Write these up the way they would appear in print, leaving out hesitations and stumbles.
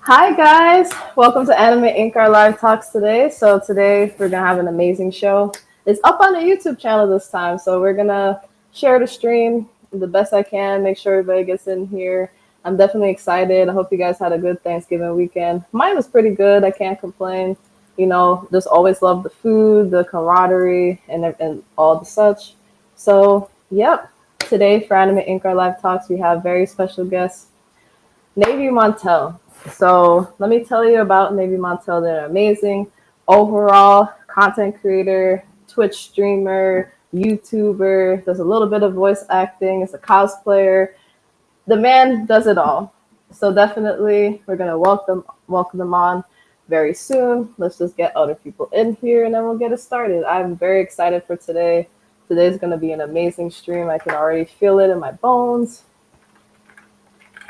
Hi guys, welcome to Anime Ink. Live talks today. So today we're gonna have an amazing show. It's up on the YouTube channel this time, so we're gonna share the stream the best I can. Make sure everybody gets in here. I'm definitely excited. I hope you guys had a good Thanksgiving weekend. Mine was pretty good. I can't complain. You know, just always love the food, the camaraderie, and all the such. So, yep. Today for Anime Ink. Live talks, we have very special guests. Navy Montel. So let me tell you about Navy Montel. They're amazing. Overall, content creator, Twitch streamer, YouTuber, does a little bit of voice acting, is a cosplayer. The man does it all. So definitely we're gonna welcome them on very soon. Let's just get other people in here and then we'll get it started. I'm very excited for today. Today's gonna be an amazing stream. I can already feel it in my bones.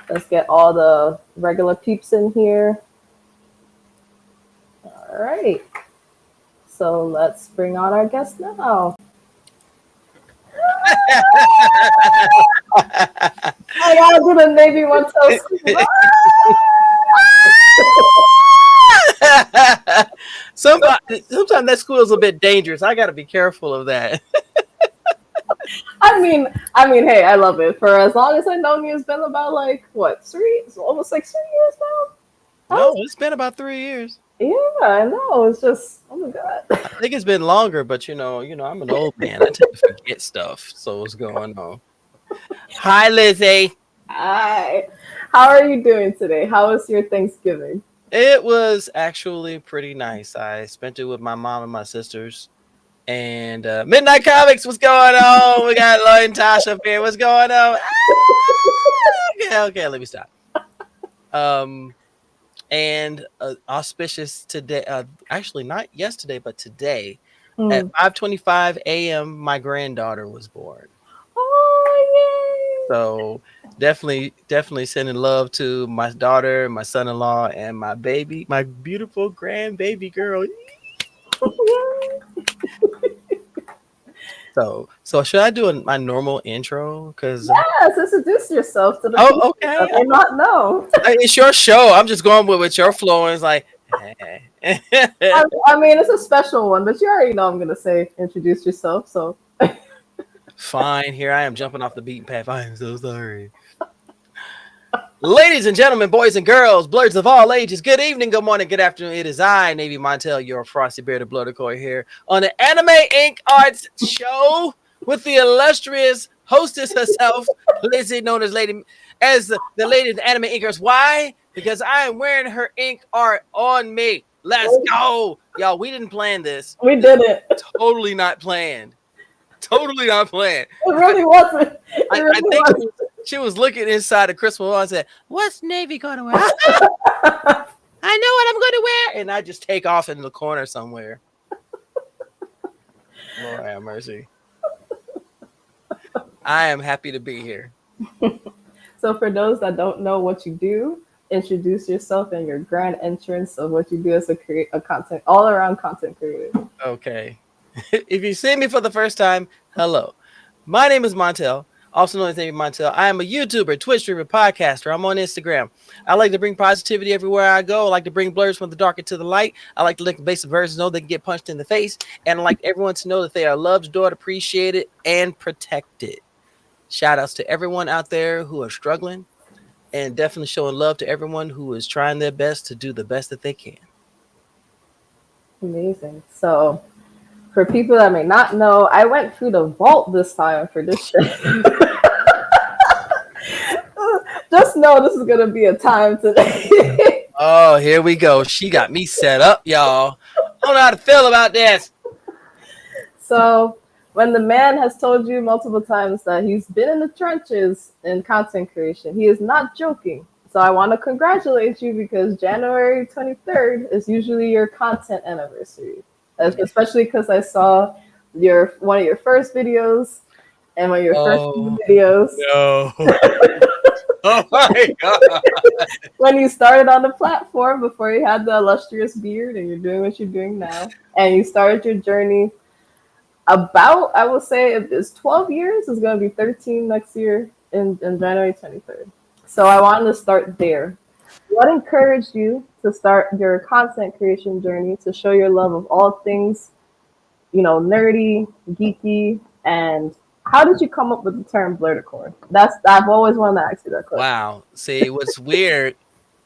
Let's get all the regular peeps in here. All right. So let's bring on our guest now. I gotta do the Navy one toast. Sometimes that school is a bit dangerous. I got to be careful of that. I mean, hey, I love it. For as long as I've known you, it's been about almost like 3 years now. No, it's been about 3 years. Yeah, I know. It's just, oh my god. I think it's been longer, but I'm an old man. I tend to forget stuff. So what's going on? Hi, Lizzie. Hi. How are you doing today? How was your Thanksgiving? It was actually pretty nice. I spent it with my mom and my sisters. And Midnight Comics, what's going on? We got Lloyd and Tasha up here. What's going on? Okay, let me stop. And auspicious today, actually not yesterday, but today at 5:25 a.m. my granddaughter was born. Oh, yay! So definitely sending love to my daughter, my son-in-law, and my baby, my beautiful grandbaby girl. So should I do my normal intro? Because yes, introduce yourself to the people okay. That may not know. It's your show. I'm just going with your flow. And it's like, I mean, it's a special one, but you already know I'm gonna say introduce yourself. So fine. Here I am jumping off the beaten path. I am so sorry. Ladies and gentlemen, boys and girls, blurs of all ages, good evening, good morning, good afternoon. It is I, Navy Montel, your frosty bearded blood here on the AnimeInkArt show with the illustrious hostess herself, Lizzie, known as the lady of the AnimeInkArts. Why? Because I am wearing her ink art on me. Let's go. Y'all, we didn't plan this. We did it. Totally not planned. Totally not planned. It really wasn't. I think she was looking inside the Christmas wall and said, "What's Navy going to wear?" I know what I'm going to wear. And I just take off in the corner somewhere. Lord have mercy. I am happy to be here. So for those that don't know what you do, introduce yourself and your grand entrance of what you do as a content, all-around content creator. Okay. If you see me for the first time, hello. My name is Montel, also known as Navy Montel. I am a YouTuber, Twitch streamer, podcaster. I'm on Instagram. I like to bring positivity everywhere I go. I like to bring blurs from the dark into the light. I like to let the basic versions know they can get punched in the face. And I like everyone to know that they are loved, adored, appreciated, and protected. Shout outs to everyone out there who are struggling, and definitely showing love to everyone who is trying their best to do the best that they can. Amazing. So for people that may not know, I went through the vault this time for this shit. Just know this is going to be a time today. Oh, here we go. She got me set up, y'all. I don't know how to feel about this. So when the man has told you multiple times that he's been in the trenches in content creation, he is not joking. So I want to congratulate you because January 23rd is usually your content anniversary. Especially because I saw one of your first videos and one of your first videos. No. Oh my god! When you started on the platform before you had the illustrious beard and you're doing what you're doing now, and you started your journey about, I will say, if it's 12 years, it's going to be 13 next year in January 23rd. So I wanted to start there. What encouraged you to start your content creation journey to show your love of all things, nerdy, geeky, and how did you come up with the term blurticore? I've always wanted to ask you that question. Wow. See, what's weird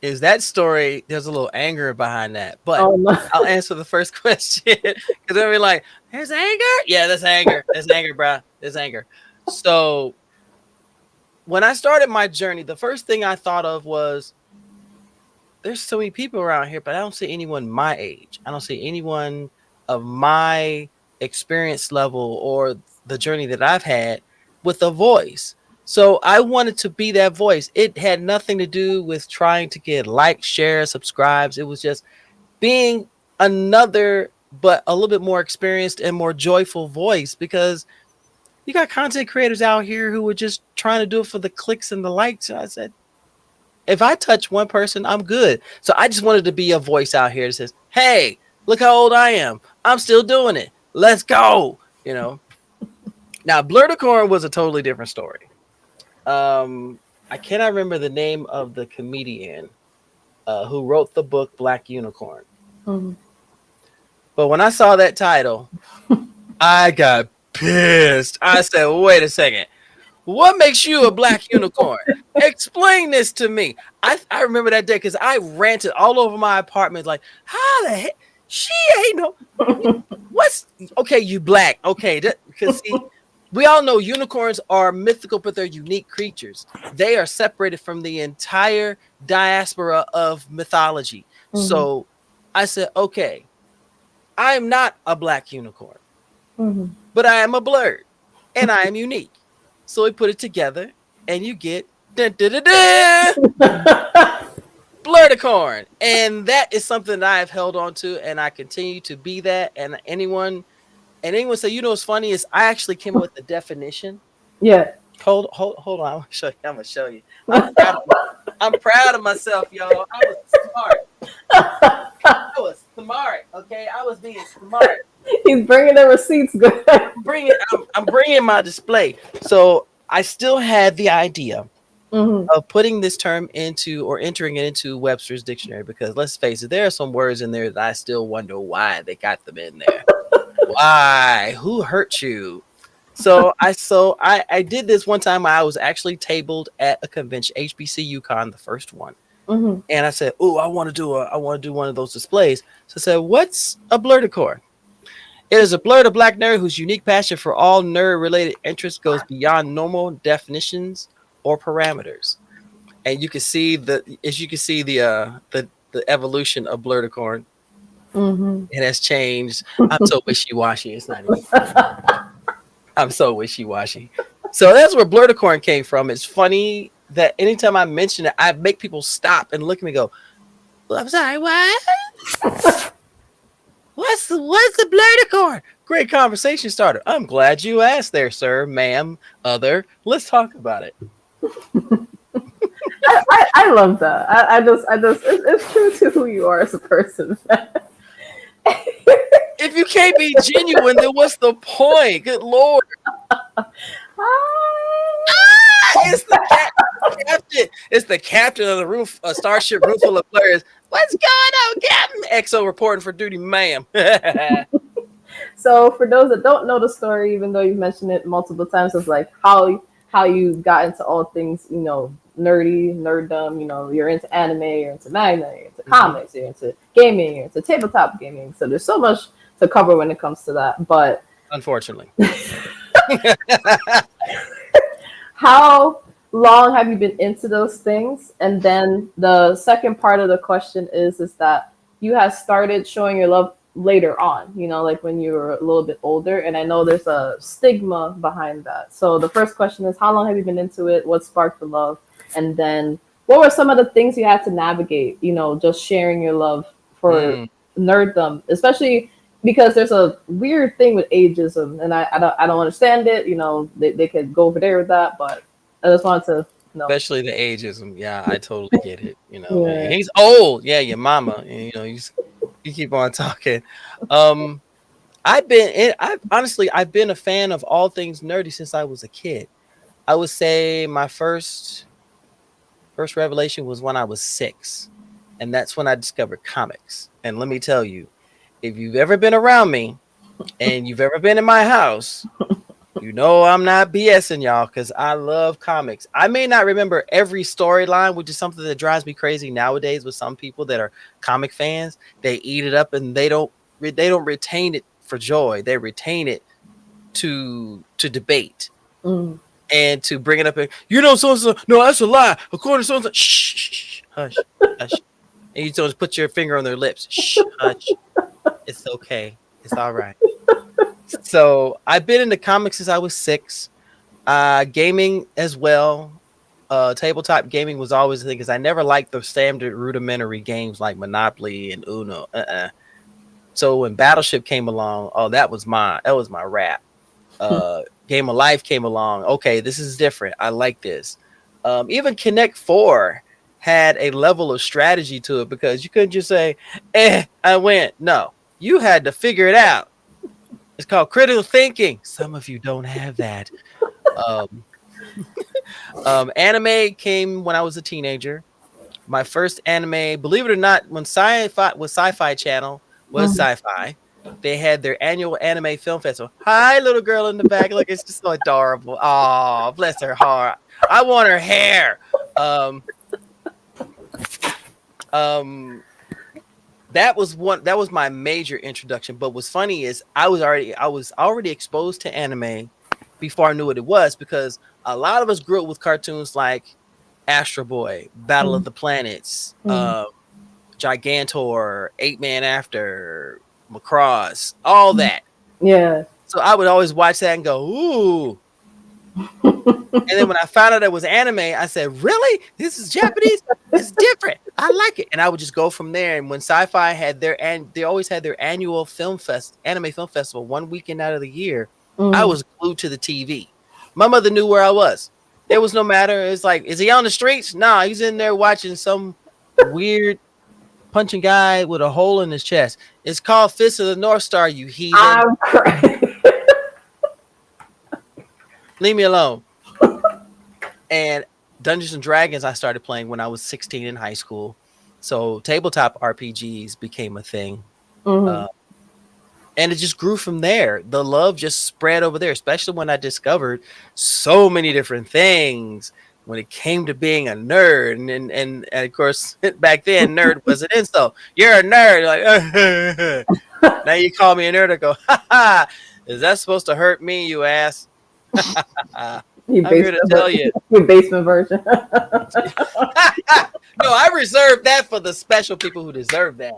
is that story, there's a little anger behind that. But Oh my. I'll answer the first question because they'll be like, there's anger? Yeah, there's anger. There's anger, bruh. There's anger. So when I started my journey, the first thing I thought of was there's so many people around here, but I don't see anyone my age. I don't see anyone of my experience level or the journey that I've had with a voice. So I wanted to be that voice. It had nothing to do with trying to get likes, shares, subscribes. It was just being another, but a little bit more experienced and more joyful voice because you got content creators out here who were just trying to do it for the clicks and the likes. And I said, if I touch one person, I'm good. So I just wanted to be a voice out here that says, hey, look how old I am. I'm still doing it. Let's go. Now Blurticorn was a totally different story. I cannot remember the name of the comedian who wrote the book Black Unicorn. Mhm. But when I saw that title, I got pissed. I said, wait a second. What makes you a black unicorn? Explain this to me. I remember that day because I ranted all over my apartment like, how the heck? She ain't no. What's okay? You black. Okay, because see, we all know unicorns are mythical, but they're unique creatures. They are separated from the entire diaspora of mythology. Mhm. So I said, okay, I am not a black unicorn, Mhm. but I am a blurred and I am unique. So we put it together and you get dun, dun, dun, dun, blurticorn. And that is something that I've held on to and I continue to be that. And anyone say, what's funny is I actually came up with the definition. Yeah. Hold on. I'm gonna show you. I'm proud of myself, y'all. I was smart. I was smart. Okay, I was being smart. He's bringing the receipts. Good. I'm bringing my display. So I still had the idea Mhm. of putting this term into or entering it into Webster's dictionary because let's face it, there are some words in there that I still wonder why they got them in there. Why? Who hurt you? So I did this one time. I was actually tabled at a convention, HBC UConn, the first one. Mhm. And I said, "Oh, I want to do one of those displays." So I said, "What's a blurticore?" It is a blur to black nerd whose unique passion for all nerd-related interests goes beyond normal definitions or parameters. And you can see the evolution of blurticorn. Mhm. It has changed. I'm so wishy-washy. It's not even funny. I'm so wishy-washy. So that's where blurticorn came from. It's funny that anytime I mention it, I make people stop and look at me and go, well, I'm sorry, what? What's the blurticorn? Great conversation starter. I'm glad you asked there, sir, ma'am, other. Let's talk about it. I love that. It's true to who you are as a person. If you can't be genuine, then what's the point? Good lord. It's the captain. It's the captain of the roof, a starship room full of players. What's going on, Captain? XO reporting for duty, ma'am. So for those that don't know the story, even though you've mentioned it multiple times, it's like how you got into all things, nerdy, nerddom. You're into anime, you're into manga, you're into comics, you're into gaming, you're into tabletop gaming. So there's so much to cover when it comes to that. But Unfortunately. how long have you been into those things? And then the second part of the question is that you have started showing your love later on, like when you were a little bit older. And I know there's a stigma behind that. So the first question is, how long have you been into it? What sparked the love? And then what were some of the things you had to navigate, just sharing your love for nerddom, especially because there's a weird thing with ageism, and I don't understand it. They could go over there with that, but I just wanted to know. Especially the ageism. Yeah, I totally get it. Yeah. He's old. Yeah, your mama. And, you keep on talking. Um, I've been a fan of all things nerdy since I was a kid. I would say my first First revelation was when I was 6, and that's when I discovered comics. And let me tell you, if you've ever been around me and you've ever been in my house, you know I'm not BSing y'all because I love comics. I may not remember every storyline, which is something that drives me crazy nowadays with some people that are comic fans. They eat it up and they don't retain it for joy. They retain it to debate Mm. and to bring it up. And, you know, so and so. No, that's a lie. According to so and so, shh, shh, shh, hush, hush. And you just put your finger on their lips. Shh, hush. It's okay. It's all right. So I've been into comics since I was 6. Gaming as well. Tabletop gaming was always a thing because I never liked the standard rudimentary games like Monopoly and Uno. So when Battleship came along, oh, that was my rap. Game of Life came along. Okay, this is different. I like this. Even Connect 4 had a level of strategy to it because you couldn't just say, I win. No, you had to figure it out. It's called critical thinking. Some of you don't have that. Um, Anime came when I was a teenager. My first anime, believe it or not, when Sci-Fi Channel was Mm. Sci-Fi, they had their annual anime film festival. Hi, little girl in the back. Look, it's just so adorable. Oh, bless her heart. I want her hair. Um, um, that was my major introduction. But what's funny is I was already exposed to anime before I knew what it was because a lot of us grew up with cartoons like Astro Boy, Battle of Mm. the Planets, Mm. Gigantor, Eight Man After, Macross, all Mm. that. Yeah. So I would always watch that and go, ooh. And then when I found out it was anime, I said, really? This is Japanese? It's different. I like it. And I would just go from there. And when Sci-Fi had they always had their annual anime film festival, one weekend out of the year, I Mm. was glued to the TV. My mother knew where I was. It was no matter. It's like, is he on the streets? Nah, he's in there watching some weird punching guy with a hole in his chest. It's called Fist of the North Star, you heathen. I'm crying. Leave me alone. And Dungeons and Dragons I started playing when I was 16 in high school. So tabletop RPGs became a thing. Mhm. Uh, and it just grew from there. The love just spread over there, especially when I discovered so many different things when it came to being a nerd. And of course, back then, nerd was an insult. You're a nerd. Like, now you call me a nerd. I go, ha ha. Is that supposed to hurt me, you ass? Your I'm here to basement, tell you. your basement version. No, I reserve that for the special people who deserve that.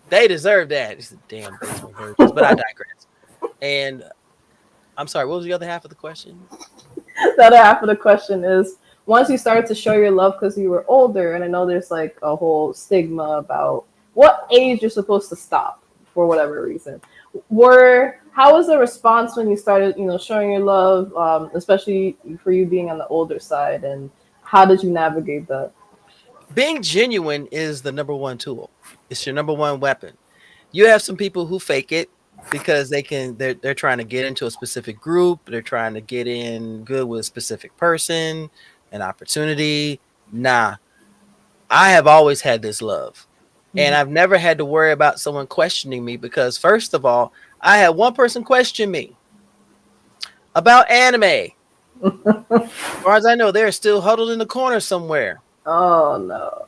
They deserve that. It's the damn basement virgins, but I digress. And I'm sorry, what was the other half of the question? The other half of the question is once you started to show your love because you were older, and I know there's like a whole stigma about what age you're supposed to stop for whatever reason. How was the response when you started, showing your love, especially for you being on the older side, and how did you navigate that? Being genuine is the number one tool. It's your number one weapon. You have some people who fake it because they're trying to get into a specific group, they're trying to get in good with a specific person, an opportunity. Nah, I have always had this love. And Mhm. I've never had to worry about someone questioning me because first of all, I had one person question me about anime. As far as I know, they're still huddled in the corner somewhere. Oh no.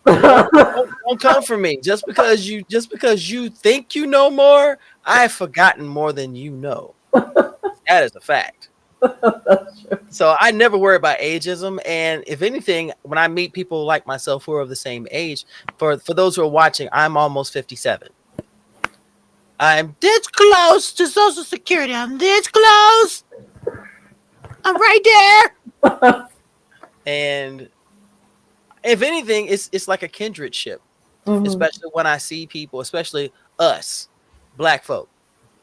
Don't come for me. Just because you think you know more, I've forgotten more than you know. That is a fact. That's true. So I never worry about ageism. And if anything, when I meet people like myself who are of the same age, for those who are watching, I'm almost 57. I'm this close to Social Security. I'm this close. I'm right there. And if anything, it's like a kindredship, Hmm. especially when I see people, especially us, black folk,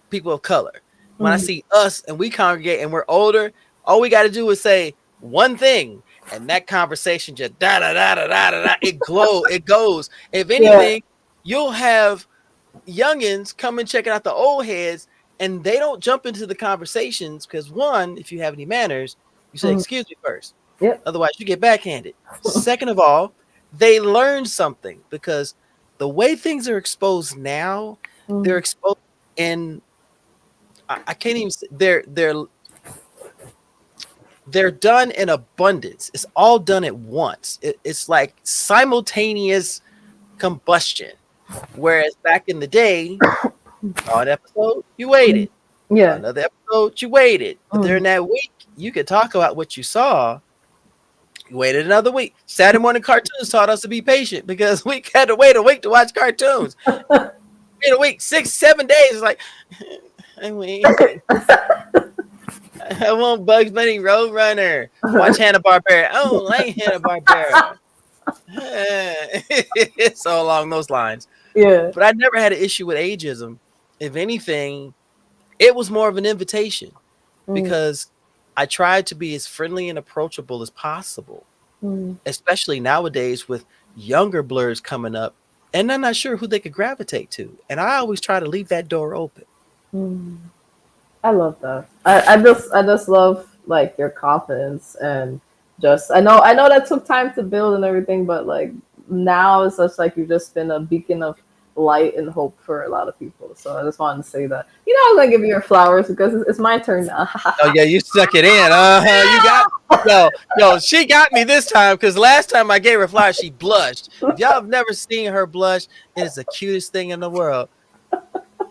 people of color. When I Hmm. see us and we congregate and we're older, all we got to do is say one thing, and that conversation just da da da da da da. It goes. If Yeah. anything, you'll have youngins come and checking out the old heads, and they don't jump into the conversations because one, if you have any manners, you say Mhm. excuse me first. Yep. Otherwise, you get backhanded. Second of all, they learn something because the way things are exposed now, they're Mm. exposed in I can't even say, they're done in abundance. It's all done at once. It's like simultaneous combustion. Whereas back in the day, saw an episode, you Mm. waited. Saw Yeah. another episode, you waited. But Mm. during that week, you could talk about what you saw. You waited another week. Saturday morning cartoons taught us to be patient because we had to wait a week to watch cartoons. Wait a week, 6, 7 days. It's like I'm waiting. I want Bugs Bunny Roadrunner. Watch Hanna Barbera. I don't like Hanna Barbera. So along those lines. Yeah. But I never had an issue with ageism. If anything, it was more of an invitation Mm. because I tried to be as friendly and approachable as possible, Mm. especially nowadays with younger blurs coming up and I'm not sure who they could gravitate to. And I always try to leave that door open. Mm. I love that. I just love like your confidence and just I know that took time to build and everything, but like now it's just like you've just been a beacon of light and hope for a lot of people. So I just wanted to say that. You know, I'm gonna give you your flowers because it's my turn now. Oh yeah, you stuck it in. You got yo. She got me this time because last time I gave her flowers, she blushed. If y'all have never seen her blush, it is the cutest thing in the world.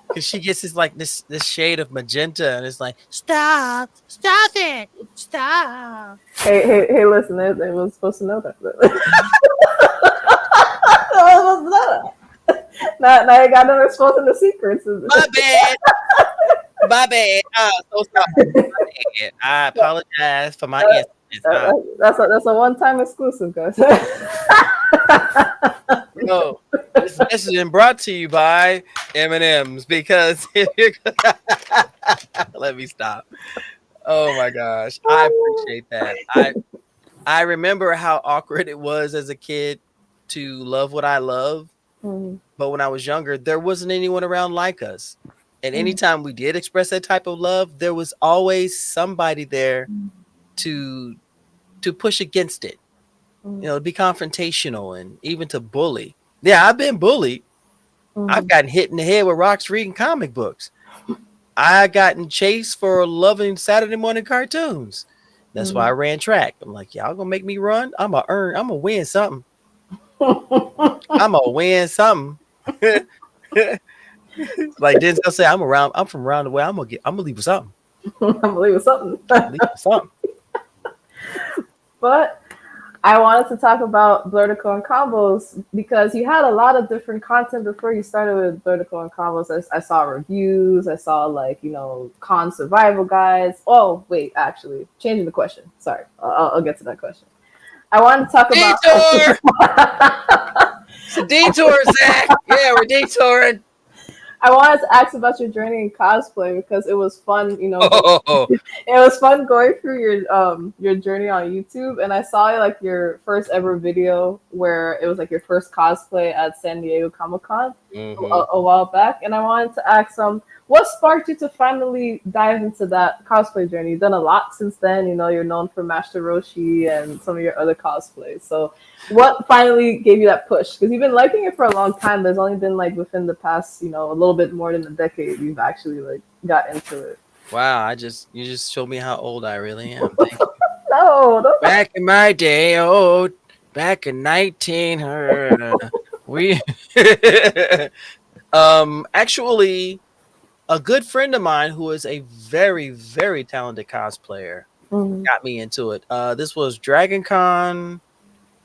Because she gets this shade of magenta, and it's like stop it, stop. Hey, listen, they was supposed to know that. They was supposed to know that. Now you got them exposing the secrets. My bad. My bad. So sorry. My bad. I apologize for my incidents. That's a one time exclusive, guys. No, this message is brought to you by M&M's because if you're let me stop. Oh my gosh, I appreciate that. I remember how awkward it was as a kid to love what I love, Mm. but when I was younger, there wasn't anyone around like us. And Mm. anytime we did express that type of love, there was always somebody there to push against it. You know, to be confrontational and even to bully. Yeah, I've been bullied. I've Mm. gotten hit in the head with rocks reading comic books. I gotten chased for loving Saturday morning cartoons. That's why I Mm. ran track. I'm like, y'all gonna make me run? I'm gonna win something. I'm gonna win something. Like Denzel said, I'm from around the way. I'm gonna leave with something. I believe it's something. Leave with something. But I wanted to talk about Vertical and Combos because you had a lot of different content before you started with Vertical and Combos. I saw reviews, I saw like, you know, con survival guides. Oh, wait, actually, changing the question. Sorry, I'll get to that question. I wanted to talk about. Detour! It's a detour, Zach. Yeah, we're detouring. I wanted to ask about your journey in cosplay because it was fun, you know. Oh, It was fun going through your journey on YouTube, and I saw like your first ever video where it was like your first cosplay at San Diego Comic Con a while back, and I wanted to ask what sparked you to finally dive into that cosplay journey? You've done a lot since then, you know. You're known for Master Roshi and some of your other cosplays. So, what finally gave you that push? Because you've been liking it for a long time. There's only been like within the past, you know, a little bit more than a decade you've actually like got into it. wow! You just showed me how old I really am. Thank you. No, don't. Back in my day, back in 1900, we actually a good friend of mine who is a very very talented cosplayer Mhm. got me into it. This was Dragon Con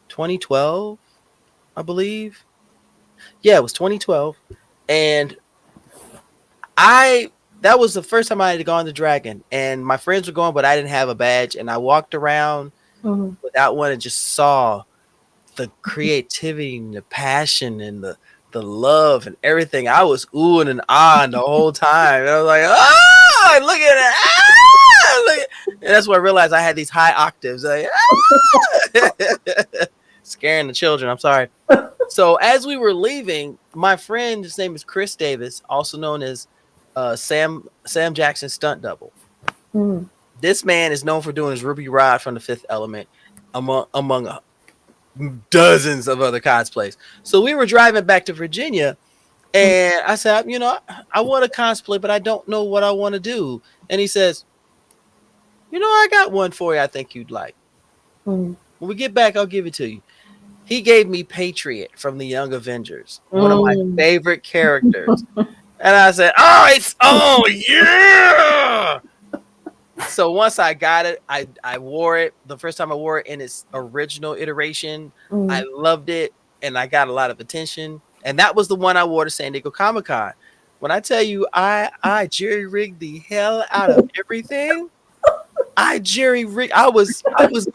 2012, I believe. Yeah, it was 2012, and I that was the first time I had gone to Dragon, and my friends were going, but I didn't have a badge, and I walked around Mhm. without one and just saw the creativity and the passion and the love and everything. I was oohing and ahhing the whole time. And I was like, oh, look at it. Ah, look at. And that's when I realized I had these high octaves. Like, ah! Scaring the children. I'm sorry. So as we were leaving, my friend, his name is Chris Davis, also known as Sam Jackson stunt double. Mhm. This man is known for doing his Ruby Rod from The Fifth Element. among dozens of other cosplays. So we were driving back to Virginia, and I said, I want to cosplay, but I don't know what I want to do. And he says, I got one for you I think you'd like. Mm. When we get back, I'll give it to you. He gave me Patriot from the Young Avengers, one of my Mm. favorite characters. And I said, oh yeah. So once I got it, I wore it. The first time I wore it in its original iteration, I Mm. loved it, and I got a lot of attention. And that was the one I wore to San Diego Comic-Con. When I tell you I jerry rigged the hell out of everything. I was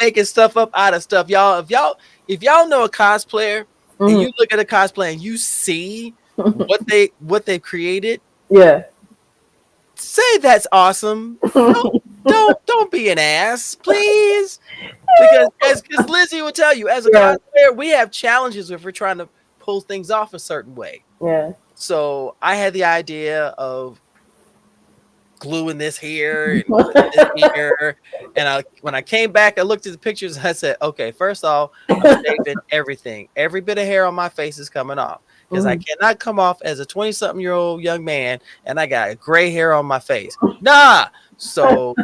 making stuff up out of stuff. Y'all, if y'all know a cosplayer and Mm. you look at a cosplay and you see what they've created, Yeah. say that's awesome. Don't be an ass, please. Because as Lizzie will tell you, as a Yeah. cosplayer, we have challenges if we're trying to pull things off a certain way. Yeah. So I had the idea of gluing this here and putting this here. And when I came back, I looked at the pictures. I said, okay, first off, I'm shaving everything. Every bit of hair on my face is coming off because I Mm. cannot come off as a 20-something-year-old young man and I got gray hair on my face. Nah. So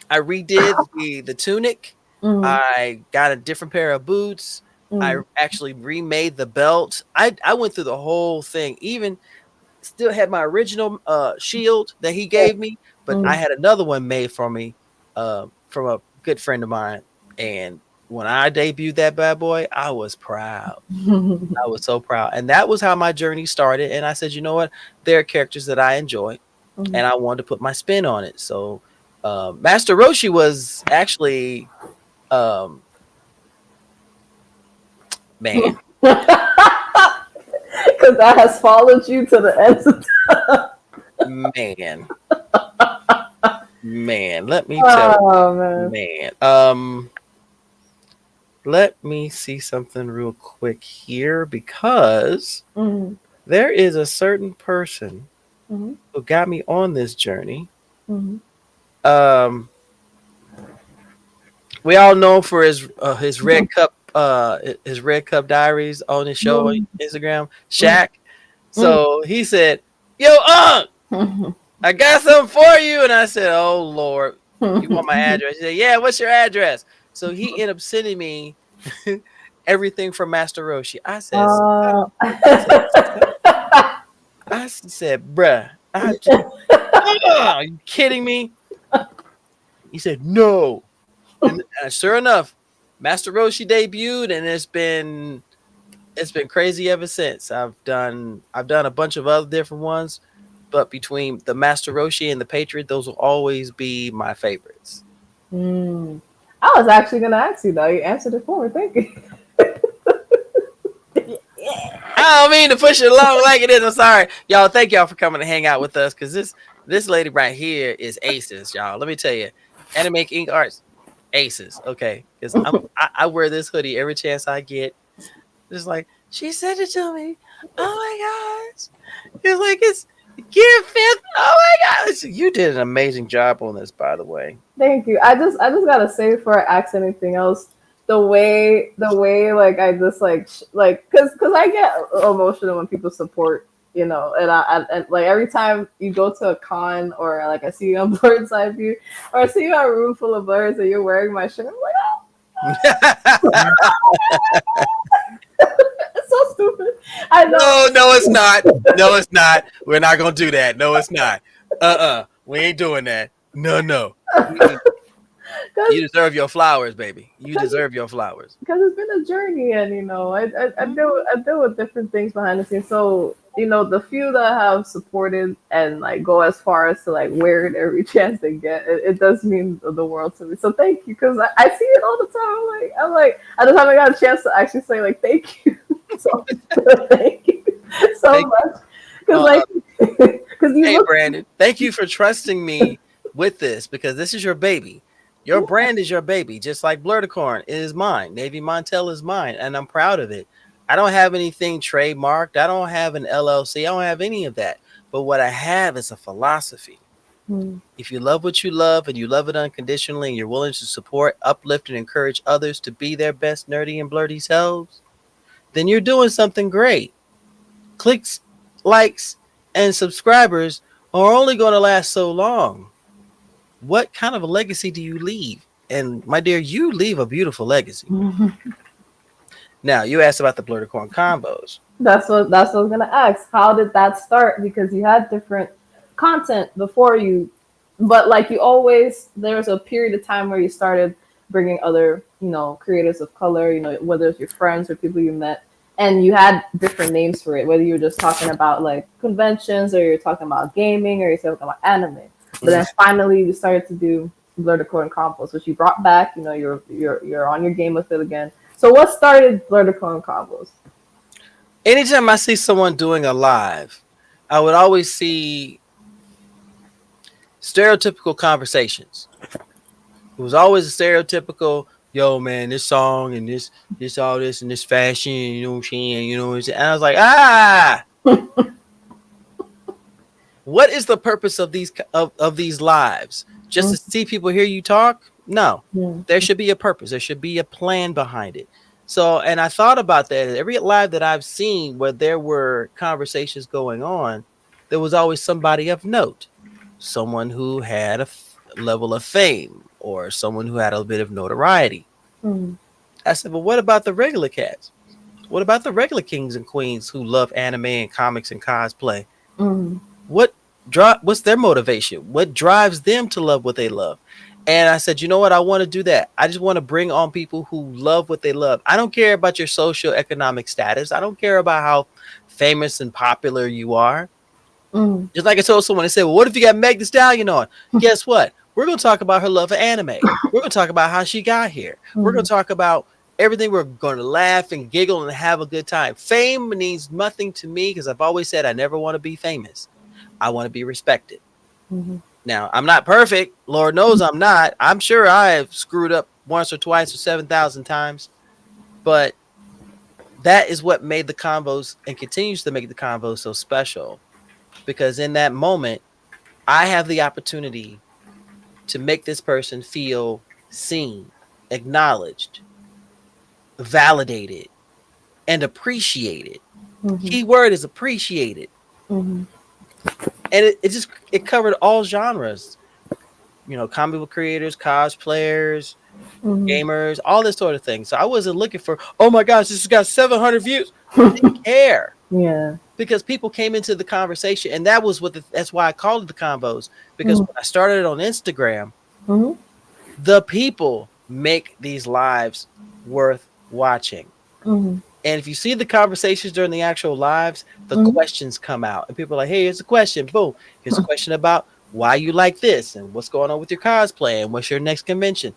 I redid the tunic. Mm. I got a different pair of boots. I Mm. actually remade the belt. I went through the whole thing. Even still had my original shield that he Yeah. gave me, but I Mm. had another one made for me from a good friend of mine. And when I debuted that bad boy, I was proud. I was so proud. And that was how my journey started. And I said, you know what? There are characters that I enjoy, Mm. and I wanted to put my spin on it. So Master Roshi was actually, um, man, Because that has followed you to the ends of man, man. Let me tell you, oh man. man. Let me see something real quick here because Mm. there is a certain person Mm. who got me on this journey. Mm. Um, we all know for his red cup diaries on his show on Mm. Instagram, Mm. Shaq. So he said, "Yo, Mm. I got something for you," and I said, "Oh Lord, you want my address?" He said, "Yeah, what's your address?" So he ended up sending me everything from Master Roshi. Uh, I said, I said, bruh, are you kidding me? He said, no. And sure enough, Master Roshi debuted, and it's been crazy ever since. I've done a bunch of other different ones, but between the Master Roshi and the Patriot, those will always be my favorites. mm. I was actually gonna ask you though. You answered it for me. Thank you. I don't mean to push it along like it is. I'm sorry, y'all. Thank y'all for coming to hang out with us because this lady right here is aces, y'all. Let me tell you, AnimeInkArt aces. Okay, because I wear this hoodie every chance I get. It's like she sent it to me. Oh my gosh! It's like it's Gear Fifth. Oh my gosh! You did an amazing job on this, by the way. Thank you. I just gotta say before I ask anything else, the way like I just like because I get emotional when people support, and and like every time you go to a con or like I see you on Bird's Eye View or I see you on a room full of birds and you're wearing my shirt, I'm like, it's so stupid. I know. No, it's not. No, it's not. We're not gonna do that. No, it's not. We ain't doing that. No. Mm-mm. You deserve your flowers, baby. You deserve your flowers. Because it's been a journey, and I deal with different things behind the scenes. So the few that have supported and like go as far as to like wear it every chance they get, it does mean the world to me. So thank you, because I see it all the time. I'm like I just haven't got a chance to actually say like thank you. So thank you so Thank much, because Uh, because you hey, look. Brandon. Thank you for trusting me with this because this is your baby. Your brand is your baby, just like Blurticorn is mine. Navy Montel is mine, and I'm proud of it. I don't have anything trademarked. I don't have an LLC. I don't have any of that. But what I have is a philosophy. Mm. If you love what you love and you love it unconditionally and you're willing to support, uplift, and encourage others to be their best nerdy and blurty selves, then you're doing something great. Clicks, likes, and subscribers are only going to last so long. What kind of a legacy do you leave? And my dear, you leave a beautiful legacy. Now, you asked about the blurted corn combos. That's what I was gonna ask. How did that start? Because you had different content before you, but like you always, there was a period of time where you started bringing other, creators of color, whether it's your friends or people you met, and you had different names for it. Whether you were just talking about like conventions, or you're talking about gaming, or you're talking about anime. But then finally, you started to do Blur the Code and Combos, which you brought back. You're on your game with it again. So what started Blur the Code and Combos? Anytime I see someone doing a live, I would always see stereotypical conversations. It was always a stereotypical, yo man, this song and this all this and this fashion, you know what I'm saying, and I was like, what is the purpose of these lives? Just to see people hear you talk? No. There should be a purpose. There should be a plan behind it. So, and I thought about that. Every live that I've seen where there were conversations going on, there was always somebody of note, someone who had a level of fame or someone who had a bit of notoriety. I said, but what about the regular cats? What about the regular kings and queens who love anime and comics and cosplay? What's their motivation? What drives them to love what they love? And I said, you know what? I want to do that. I just want to bring on people who love what they love. I don't care about your socioeconomic status. I don't care about how famous and popular you are. Just like I told someone, they said, well, what if you got Meg Thee Stallion on? Guess what? We're going to talk about her love for anime. We're going to talk about how she got here. We're going to talk about everything. We're going to laugh and giggle and have a good time. Fame means nothing to me because I've always said I never want to be famous. I want to be respected. Now, I'm not perfect. Lord knows I'm not. I'm sure I have screwed up once or twice or 7,000 times. But that is what made the combos and continues to make the combos so special. Because in that moment, I have the opportunity to make this person feel seen, acknowledged, validated, and appreciated. Key word is appreciated. And it covered all genres, comic book creators, cosplayers, gamers, all this sort of thing. So I wasn't looking for, oh my gosh, this has got 700 views. I didn't care. Yeah. Because people came into the conversation, and that's why I called it the combos. Because when I started it on Instagram, the people make these lives worth watching. And if you see the conversations during the actual lives, the questions come out. And people are like, hey, here's a question. Boom. Here's a question about why you like this and what's going on with your cosplay and what's your next convention.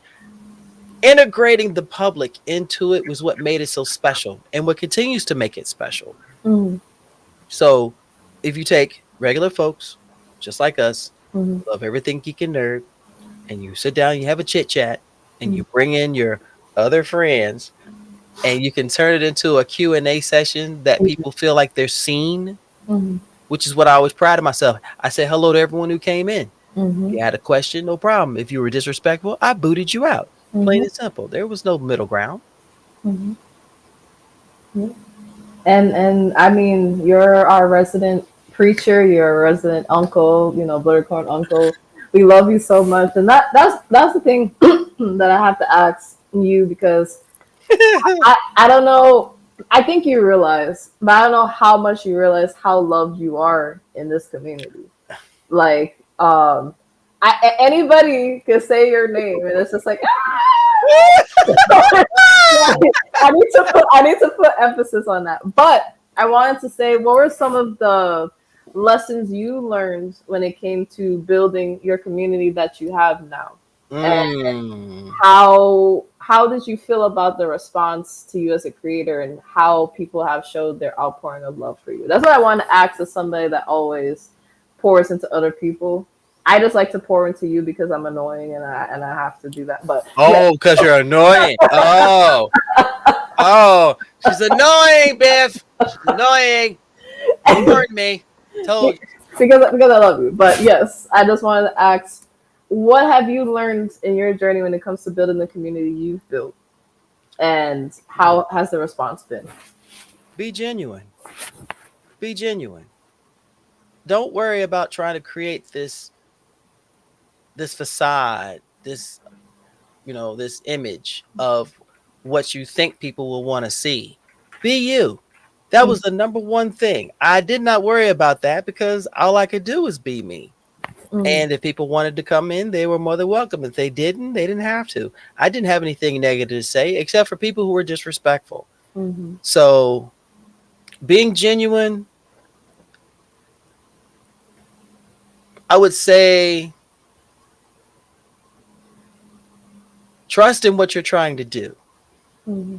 Integrating the public into it was what made it so special and what continues to make it special. So if you take regular folks, just like us, love everything geek and nerd, and you sit down, you have a chit chat, and you bring in your other friends, and you can turn it into a Q&A session that people feel like they're seen, which is what I always pride of myself. I said hello to everyone who came in. You had a question, no problem. If you were disrespectful, I booted you out. Plain and simple. There was no middle ground. And I mean, you're our resident preacher. You're a resident uncle. Buttercorn uncle. We love you so much, and that's the thing that I have to ask you because I don't know. I think you realize, but I don't know how much you realize how loved you are in this community. Like, anybody can say your name, and it's just like, I need to put emphasis on that. But I wanted to say, what were some of the lessons you learned when it came to building your community that you have now? And how did you feel about the response to you as a creator and how people have showed their outpouring of love for you? That's what I want to ask as somebody that always pours into other people. I just like to pour into you because I'm annoying and I have to do that. But because you're annoying. She's annoying, Biff. She's annoying. Don't hurt me. Told you. because I love you. But yes, I just wanted to ask, what have you learned in your journey when it comes to building the community you've built, and how has the response been? Be genuine. Be genuine. Don't worry about trying to create this facade, this this image of what you think people will want to see. Be you. That was the number one thing. I did not worry about that because all I could do was be me. Mm-hmm. And if people wanted to come in, they were more than welcome. If they didn't have to. I didn't have anything negative to say except for people who were disrespectful. Mm-hmm. So being genuine, I would say trust in what you're trying to do. Mm-hmm.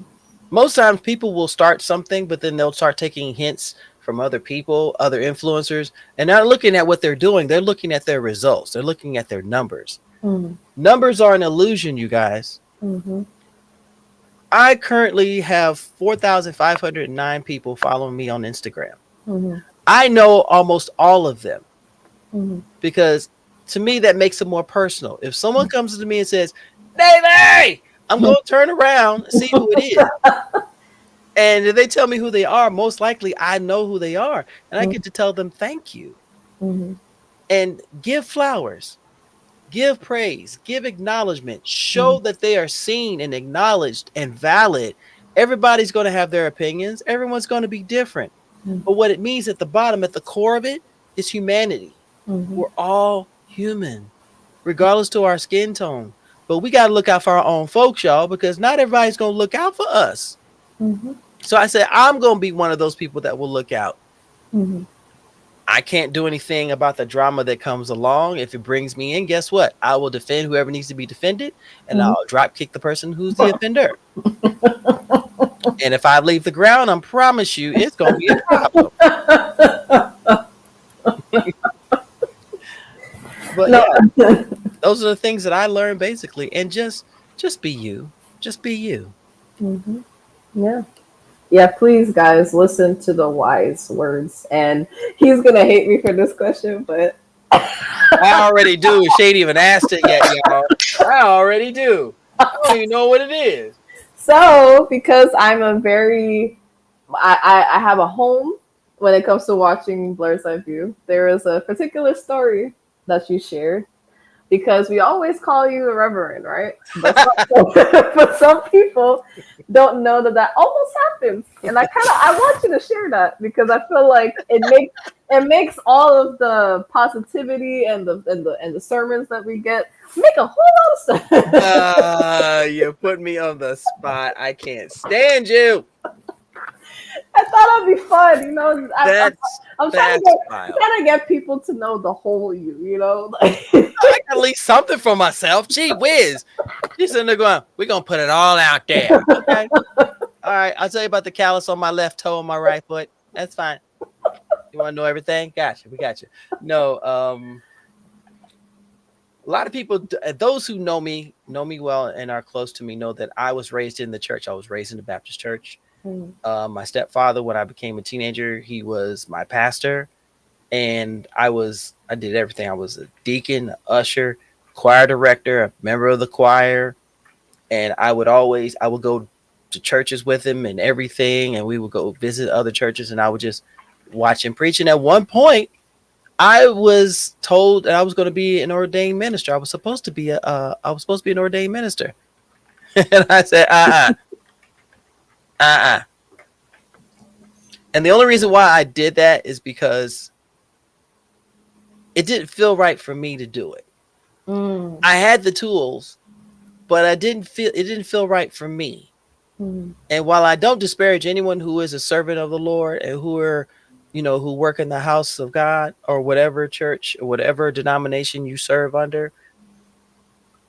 Most times people will start something, but then they'll start taking hints from other people, other influencers, and not looking at what they're doing. They're looking at their results. They're looking at their numbers. Mm-hmm. Numbers are an illusion, you guys. Mm-hmm. I currently have 4,509 people following me on Instagram. Mm-hmm. I know almost all of them Mm-hmm. because to me, that makes it more personal. If someone comes to me and says, Davey, I'm going to turn around and see who it is. And if they tell me who they are, most likely I know who they are. And I get to tell them thank you Mm-hmm. and give flowers, give praise, give acknowledgement, show that they are seen and acknowledged and valid. Everybody's going to have their opinions. Everyone's going to be different. Mm-hmm. But what it means at the bottom, at the core of it, is humanity. Mm-hmm. We're all human, regardless to our skin tone. But we got to look out for our own folks, y'all, because not everybody's going to look out for us. Mm-hmm. So I said, I'm going to be one of those people that will look out. Mm-hmm. I can't do anything about the drama that comes along. If it brings me in, guess what? I will defend whoever needs to be defended, and I'll drop kick the person who's the offender. And if I leave the ground, I promise you it's going to be a problem. But yeah, those are the things that I learned basically. And just be you. Just be you. Mm-hmm. Yeah. Yeah, please, guys, listen to the wise words. And he's gonna hate me for this question, but I already do. She ain't even asked it yet, y'all. I already do. I don't even know what it is. so because I'm a very, I have a home when it comes to watching Blur's Eye View. There is a particular story that you shared because we always call you a reverend, right? But but some people don't know that almost happens, and I want you to share that because I feel like it makes all of the positivity and the sermons that we get make a whole lot of sense. You put me on the spot. I can't stand you. I thought it'd be fun, you know. I'm trying to get people to know the whole you, you know. I got at least something for myself. Gee whiz. She's sitting there going, we're going to put it all out there. Okay. All right. I'll tell you about the callus on my left toe and my right foot. That's fine. You want to know everything? Gotcha. We got you. No. A lot of people, those who know me well and are close to me know that I was raised in the church. I was raised in the Baptist church. My stepfather, when I became a teenager, he was my pastor, and I did everything. I was a deacon, usher, choir director, a member of the choir, and I would go to churches with him and everything, and we would go visit other churches, and I would just watch him preach. And at one point, I was told that I was going to be an ordained minister. I was supposed to be an ordained minister, and I said, And the only reason why I did that is because it didn't feel right for me to do it. I had the tools, but it didn't feel right for me. And while I don't disparage anyone who is a servant of the Lord and who work in the house of God or whatever church or whatever denomination you serve under,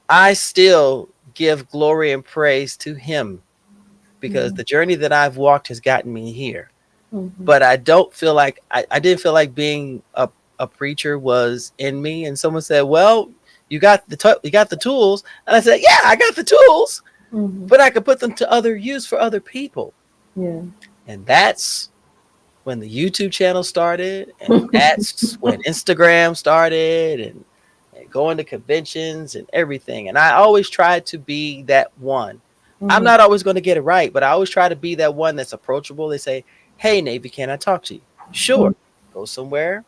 I still give glory and praise to him because the journey that I've walked has gotten me here. But I don't feel like I didn't feel like being a preacher was in me. And someone said, well, you got the tools. And I said, yeah, I got the tools, but I could put them to other use for other people. Yeah. And that's when the YouTube channel started, and that's when Instagram started, and going to conventions and everything. And I always tried to be that one. I'm Mhm. not always going to get it right, but I always try to be that one that's approachable. They say, "Hey, Navy, can I talk to you?" Sure. Mhm. Go somewhere.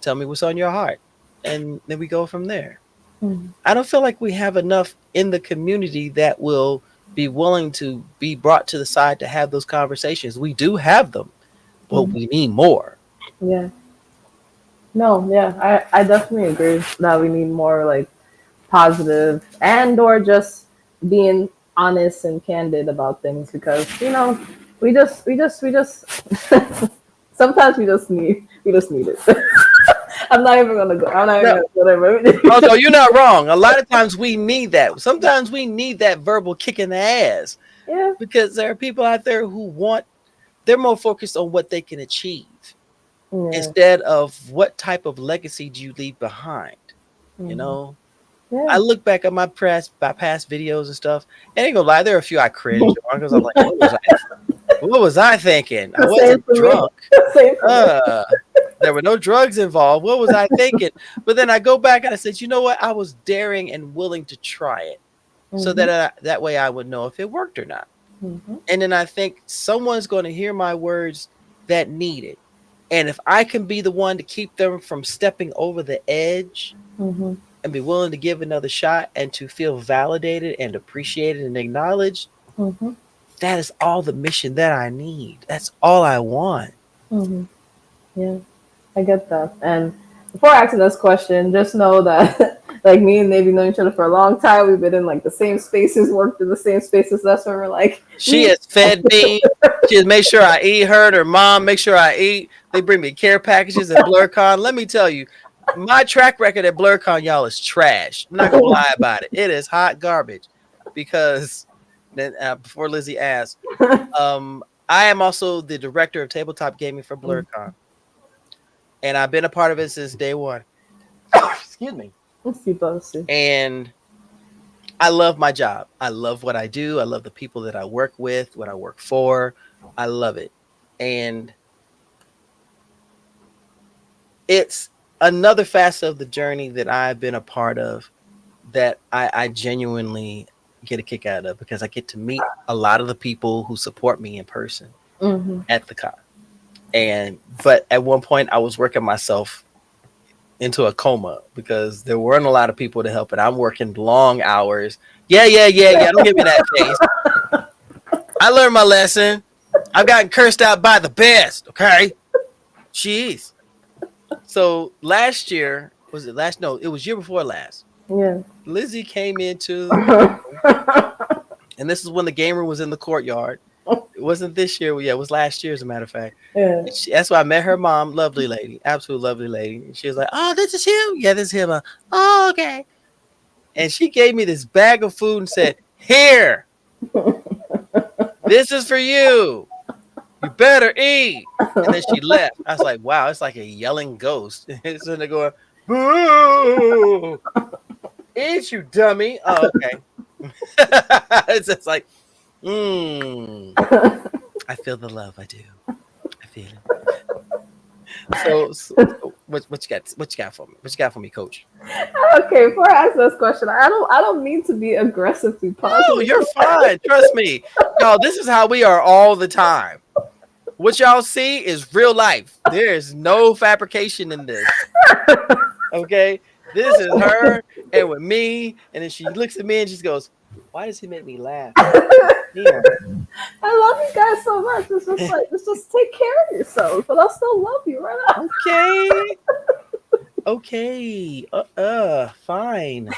Tell me what's on your heart, and then we go from there. Mhm. I don't feel like we have enough in the community that will be willing to be brought to the side to have those conversations. We do have them, but Mhm. we need more. Yeah. No, yeah, I definitely agree that we need more like positive and or just being honest and candid about things because we just sometimes we just need it. I'm not even gonna go. I'm not even No, gonna go there. oh no, you're not wrong. A lot of times we need that. Sometimes we need that verbal kick in the ass Yeah. because there are people out there who want. They're more focused on what they can achieve Yeah. instead of what type of legacy do you leave behind. You Hmm. know, I Yeah. look back at my past videos and stuff. And ain't gonna lie, there are a few I cringe on because I'm like, what was I thinking? I Same wasn't for me. drunk. Same for me. Uh, there were no drugs involved. What was I thinking? But then I go back and I said, you know what? I was daring and willing to try it, so Hmm. that that way I would know if it worked or not. Hmm. And then I think someone's going to hear my words that need it. And if I can be the one to keep them from stepping over the edge Hmm. and be willing to give another shot and to feel validated and appreciated and acknowledged, Hmm. that is all the mission that I need. That's all I want. Hmm. Yeah. I get that. And before asking this question, just know that like me and Navy know each other for a long time. We've been in like the same spaces, worked in the same spaces. That's why we're like, She has fed me. She has made sure I eat. Her and her mom make sure I eat. They bring me care packages at BlurCon. Let me tell you, my track record at BlurCon, y'all, is trash. I'm not gonna lie about it. It is hot garbage. Because then before Lizzie asked, I am also the director of tabletop gaming for BlurCon, and I've been a part of it since day one. Excuse me. let's see, let's see. And I love my job. I love what I do. I love the people that I work with, what I work for. I love it. And it's another facet of the journey that I've been a part of that I genuinely get a kick out of because I get to meet a lot of the people who support me in person Hmm. at the con. And but at one point I was working myself into a coma because there weren't a lot of people to help, and I'm working long hours. Yeah, yeah, yeah, yeah. Don't give me that face. I learned my lesson. I've gotten cursed out by the best. Okay, jeez. So last year was it last? No, it was year before last. Yeah. Lizzie came into the and this is when the game room was in the courtyard. It wasn't this year. Yeah, it was last year, as a matter of fact. Yeah. That's why I met her mom, lovely lady, absolute lovely lady. And she was like, "Oh, this is him. Yeah, this is him. Oh, okay." And she gave me this bag of food and said, "Here, this is for you. You better eat." And then she left. I was like, "Wow, it's like a yelling ghost." So they're going, "Boo! Eat, you dummy." Oh, okay. It's just like, I feel the love. I do. I feel it. So what you got? What you got for me? What you got for me, Coach? Okay, before I ask this question, I don't mean to be aggressively No, positive. you're fine. Trust me. No, this is how we are all the time. What y'all see is real life. There is no fabrication in this. Okay, this is her and with me, and then she looks at me and just goes, "Why does he make me laugh?" Yeah. I love you guys so much. It's just like, just take care of yourselves, but I'll still love you right now. Okay. Okay. Fine.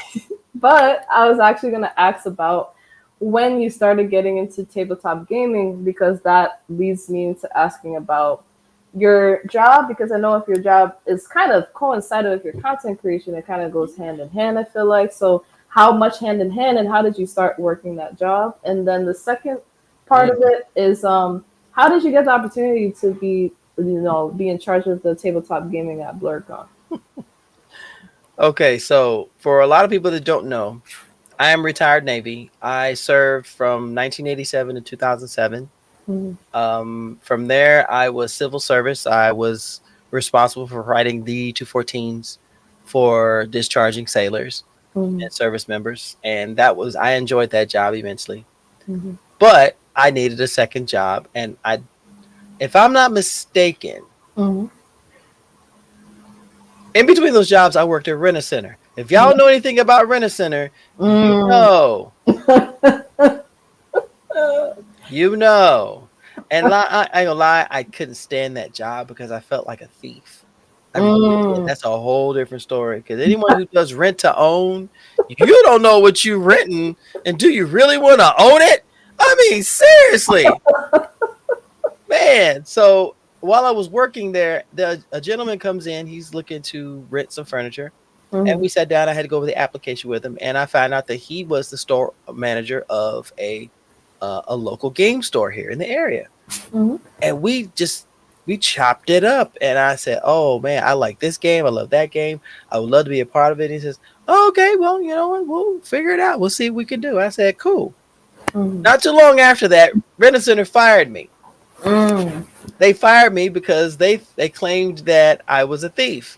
But I was actually gonna ask about when you started getting into tabletop gaming because that leads me into asking about your job because I know if your job is kind of coincided with your content creation, it kind of goes hand in hand, I feel like. So how much hand in hand and how did you start working that job? And then the second part Mm. of it is how did you get the opportunity to be in charge of the tabletop gaming at BlurCon? Okay, so for a lot of people that don't know, I am retired Navy. I served from 1987 to 2007. From there, I was civil service. I was responsible for writing the 214s for discharging sailors and service members, and I enjoyed that job immensely. But I needed a second job, and if I'm not mistaken, in between those jobs, I worked at Rent a Center. If y'all know anything about Rent a Center, you know, you know. And I ain't gonna lie, I couldn't stand that job because I felt like a thief. I really did. That's a whole different story. Because anyone who does rent to own, you don't know what you renting, and do you really want to own it? I mean, seriously, man. So while I was working there, a gentleman comes in. He's looking to rent some furniture, and we sat down. I had to go over the application with him, and I found out that he was the store manager of a local game store here in the area. And we chopped it up, and I said, "Oh man, I like this game. I love that game. I would love to be a part of it." And he says, oh, "Okay, well, you know what? We'll figure it out. We'll see what we can do." I said, "Cool." Not too long after that, Rent a Center fired me. They fired me because they claimed that I was a thief.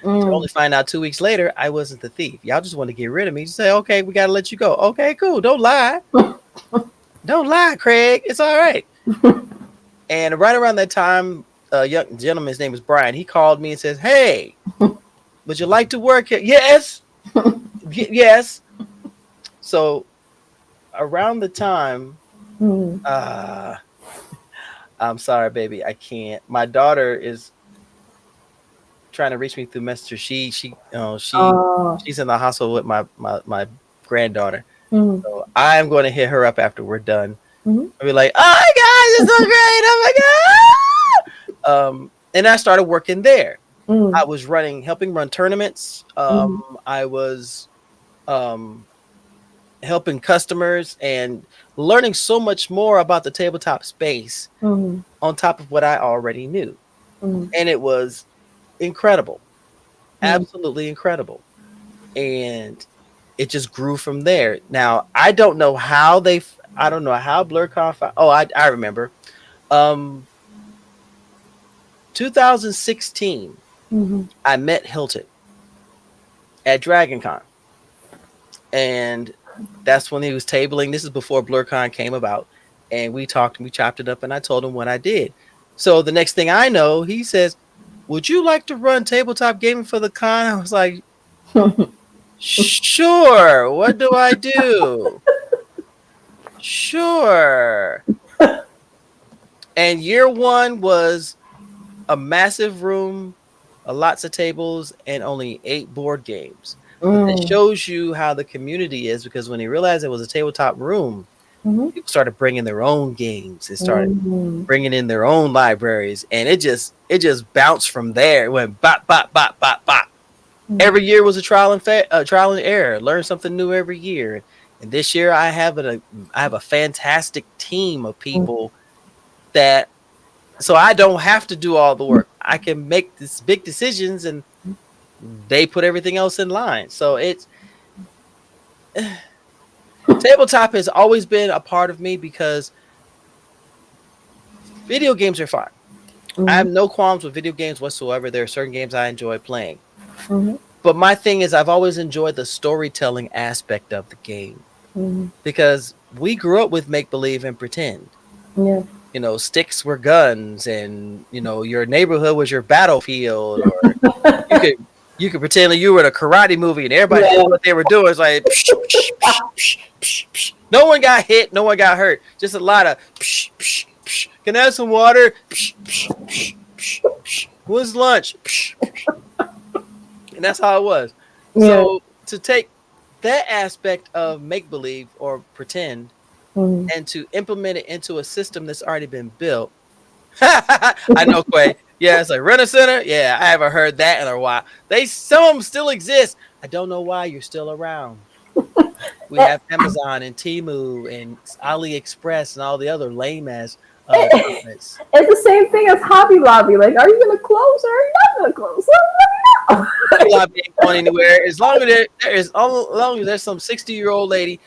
To only find out 2 weeks later I wasn't the thief. Y'all just want to get rid of me. You say, "Okay, we got to let you go." Okay, cool. Don't lie. Don't lie, Craig. It's all right. And right around that time, a young gentleman's name was Brian. He called me and says, "Hey, would you like to work here?" Yes. Yes. So around the time, I'm sorry, baby, I can't. My daughter is trying to reach me through Messenger. She's in the hospital with my granddaughter. So I'm going to hit her up after we're done. I'll be like, "Oh my gosh, it's so great! Oh my god!" And I started working there. I was helping run tournaments. I was helping customers and learning so much more about the tabletop space on top of what I already knew. And it was incredible, absolutely incredible. And it just grew from there. Now, I don't know how BlurCon I remember. 2016, I met Hilton at DragonCon. And that's when he was tabling. This is before BlurCon came about. And we talked and we chopped it up, and I told him what I did. So the next thing I know, he says, "Would you like to run tabletop gaming for the con?" I was like, "Sure. What do I do?" "Sure." And year one was a massive room, lots of tables, and only 8 board games. But it shows you how the community is, because when they realized it was a tabletop room, people started bringing their own games. They started bringing in their own libraries, and it just bounced from there. It went bop, bop, bop, bop, bop. Every year was a trial and error. Learn something new every year. And this year I have a fantastic team of people that, so I don't have to do all the work. I can make these big decisions, and they put everything else in line. So tabletop has always been a part of me because video games are fun. I have no qualms with video games whatsoever. There are certain games I enjoy playing. But my thing is, I've always enjoyed the storytelling aspect of the game, because we grew up with make-believe and pretend. You know, sticks were guns, and you know, your neighborhood was your battlefield, or you could pretend like you were in a karate movie and everybody knew what they were doing. It's like psh, psh, psh, psh, psh. No one got hit, no one got hurt. Just a lot of psh, psh, psh. Can I have some water? Psh, psh, psh, psh, psh. When's lunch? Psh, psh. And that's how it was. So to take that aspect of make believe or pretend and to implement it into a system that's already been built. I know, Quay. Yeah, it's like Rent a Center. Yeah, I haven't heard that in a while. Some of them still exist. I don't know why you're still around. We have Amazon and Temu and AliExpress and all the other lame ass. It's the same thing as Hobby Lobby. Like, are you gonna close or are you not gonna close? Hobby Lobby ain't going anywhere. As long as there's some 60-year-old lady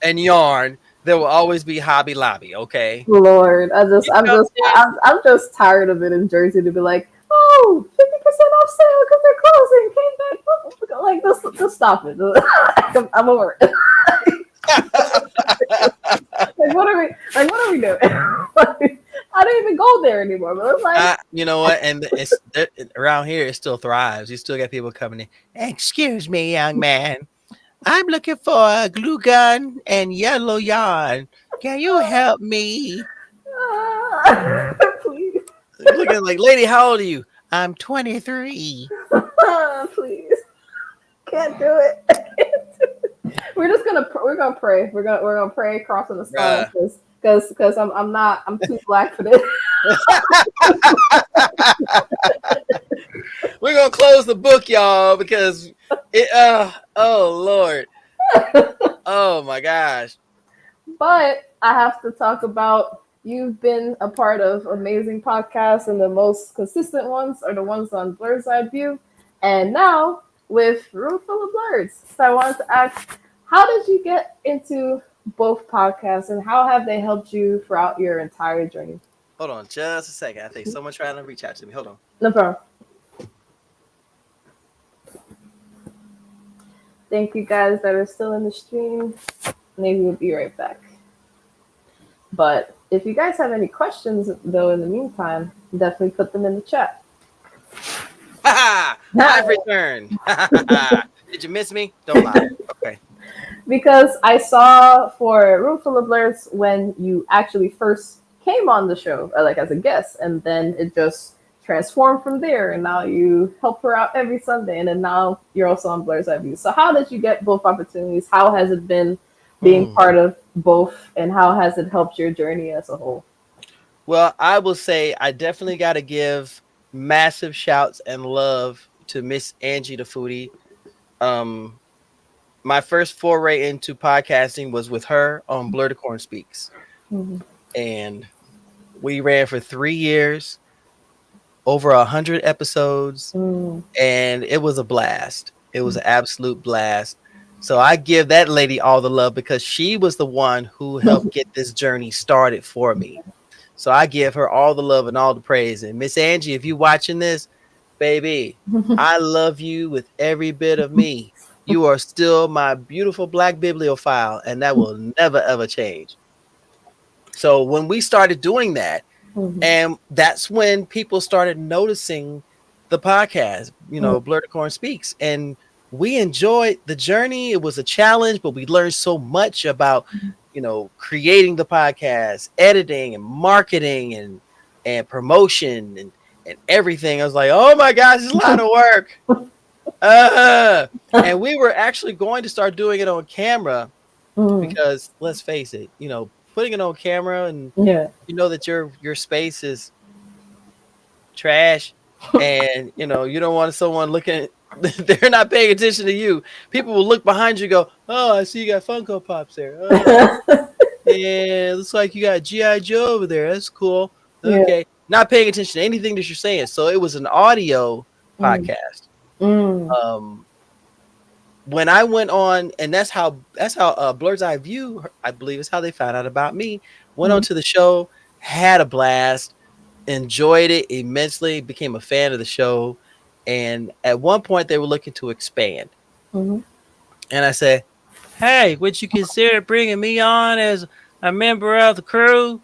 and yarn there will always be Hobby Lobby. Okay. Lord, You know what I'm saying? I'm just tired of it in Jersey to be like, oh, 50% off sale because they're closing. Came back. Like, just stop it. I'm over it. What are we doing? Like, I don't even go there anymore. But it's like, You know what? And around here, it still thrives. You still got people coming in. Excuse me, young man. I'm looking for a glue gun and yellow yarn. Can you help me? please, Looking like, lady, how old are you? I'm 23. please, can't do it. We're gonna pray. We're gonna pray crossing the sun Bruh. because I'm too black for this. We're gonna close the book, y'all, because it. Oh Lord. Oh my gosh. But I have to talk about you've been a part of amazing podcasts, and the most consistent ones are the ones on Blur's Eye View. And now with Room Full of Blurs. So I wanted to ask, how did you get into both podcasts and how have they helped you throughout your entire journey? Hold on, just a second. I think someone's trying to reach out to me. Hold on. No problem. Thank you guys that are still in the stream. Maybe we'll be right back. But if you guys have any questions, though, in the meantime, definitely put them in the chat. I've returned. Did you miss me? Don't lie. Okay. Because I saw for Room Full of Blurs when you actually first came on the show, like as a guest, and then it just transformed from there. And now you help her out every Sunday, and then now you're also on Blur's Eye View. So how did you get both opportunities? How has it been being part of both, and how has it helped your journey as a whole? Well, I will say I definitely got to give massive shouts and love to Miss Angie the Foodie. Um, my first foray into podcasting was with her on Blur the Corn Speaks, and we ran for 3 years, over 100 episodes, and it was a blast. It was an absolute blast. So I give that lady all the love because she was the one who helped get this journey started for me. So I give her all the love and all the praise. And Miss Angie, if you watching this, baby, I love you with every bit of me. You are still my beautiful black bibliophile, and that will never ever change. So when we started doing that, and that's when people started noticing the podcast, Blur the Corn Speaks. And we enjoyed the journey. It was a challenge, but we learned so much about, creating the podcast, editing and marketing and promotion and everything. I was like, oh my gosh, it's a lot of work. And we were actually going to start doing it on camera because let's face it, putting it on camera and you know that your space is trash and you don't want someone looking they're not paying attention to you. People will look behind you and go, oh, I see you got Funko Pops there. Oh, yeah, looks like you got G.I. Joe over there. That's cool. Okay. Not paying attention to anything that you're saying. So it was an audio podcast. When I went on, and that's how Blur's Eye View, I believe is how they found out about me. Went on to the show, had a blast, enjoyed it immensely, became a fan of the show, and at one point they were looking to expand. And I said, "Hey, would you consider bringing me on as a member of the crew?"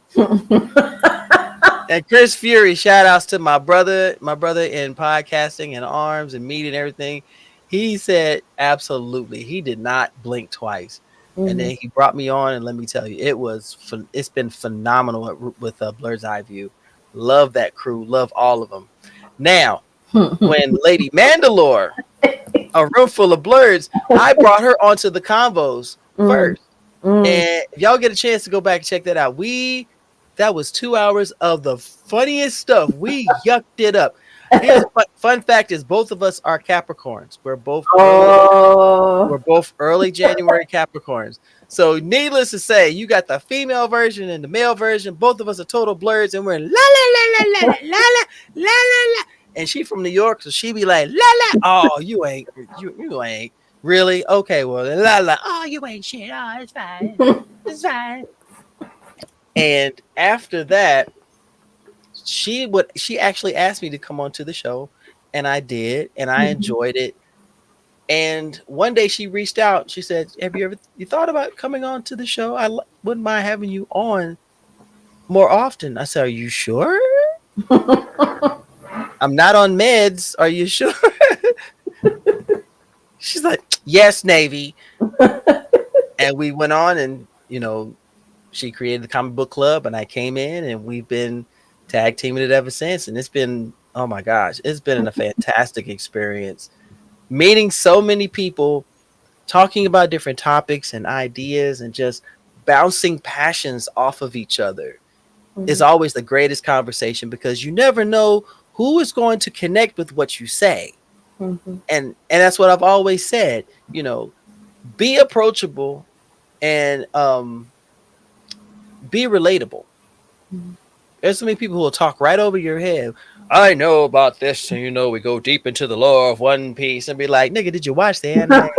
And Chris Fury, shout outs to my brother in podcasting and arms and media and everything. He said absolutely. He did not blink twice. And then he brought me on, and let me tell you, it's been phenomenal with Blur's Eye View. Love that crew. Love all of them. Now, when Lady Mandalore, a room full of blurs, I brought her onto the convos first. And if y'all get a chance to go back and check that out, that was 2 hours of the funniest stuff. We yucked it up. Here's a fun fact: is both of us are Capricorns. We're both early January Capricorns. So, needless to say, you got the female version and the male version. Both of us are total blurs, and we're la la la la la la la la la la. And she from New York, so she be like la la. Oh, you ain't. Really? Okay, well, la la. Oh, you ain't shit. Oh, it's fine. It's fine. And after that, she actually asked me to come onto the show, and I did, and I enjoyed it. And one day she reached out. She said, "Have you thought about coming on to the show? Wouldn't mind having you on more often." I said, "Are you sure? I'm not on meds. Are you sure?" She's like, "Yes, Navy." And we went on, and she created the comic book club, and I came in, and we've been tag teaming it ever since. And it's been, oh my gosh, it's been a fantastic experience. Meeting so many people, talking about different topics and ideas, and just bouncing passions off of each other is always the greatest conversation, because you never know who is going to connect with what you say. And that's what I've always said, be approachable, and be relatable. There's so many people who will talk right over your head. I know about this, and we go deep into the lore of One Piece, and be like, nigga, did you watch the anime?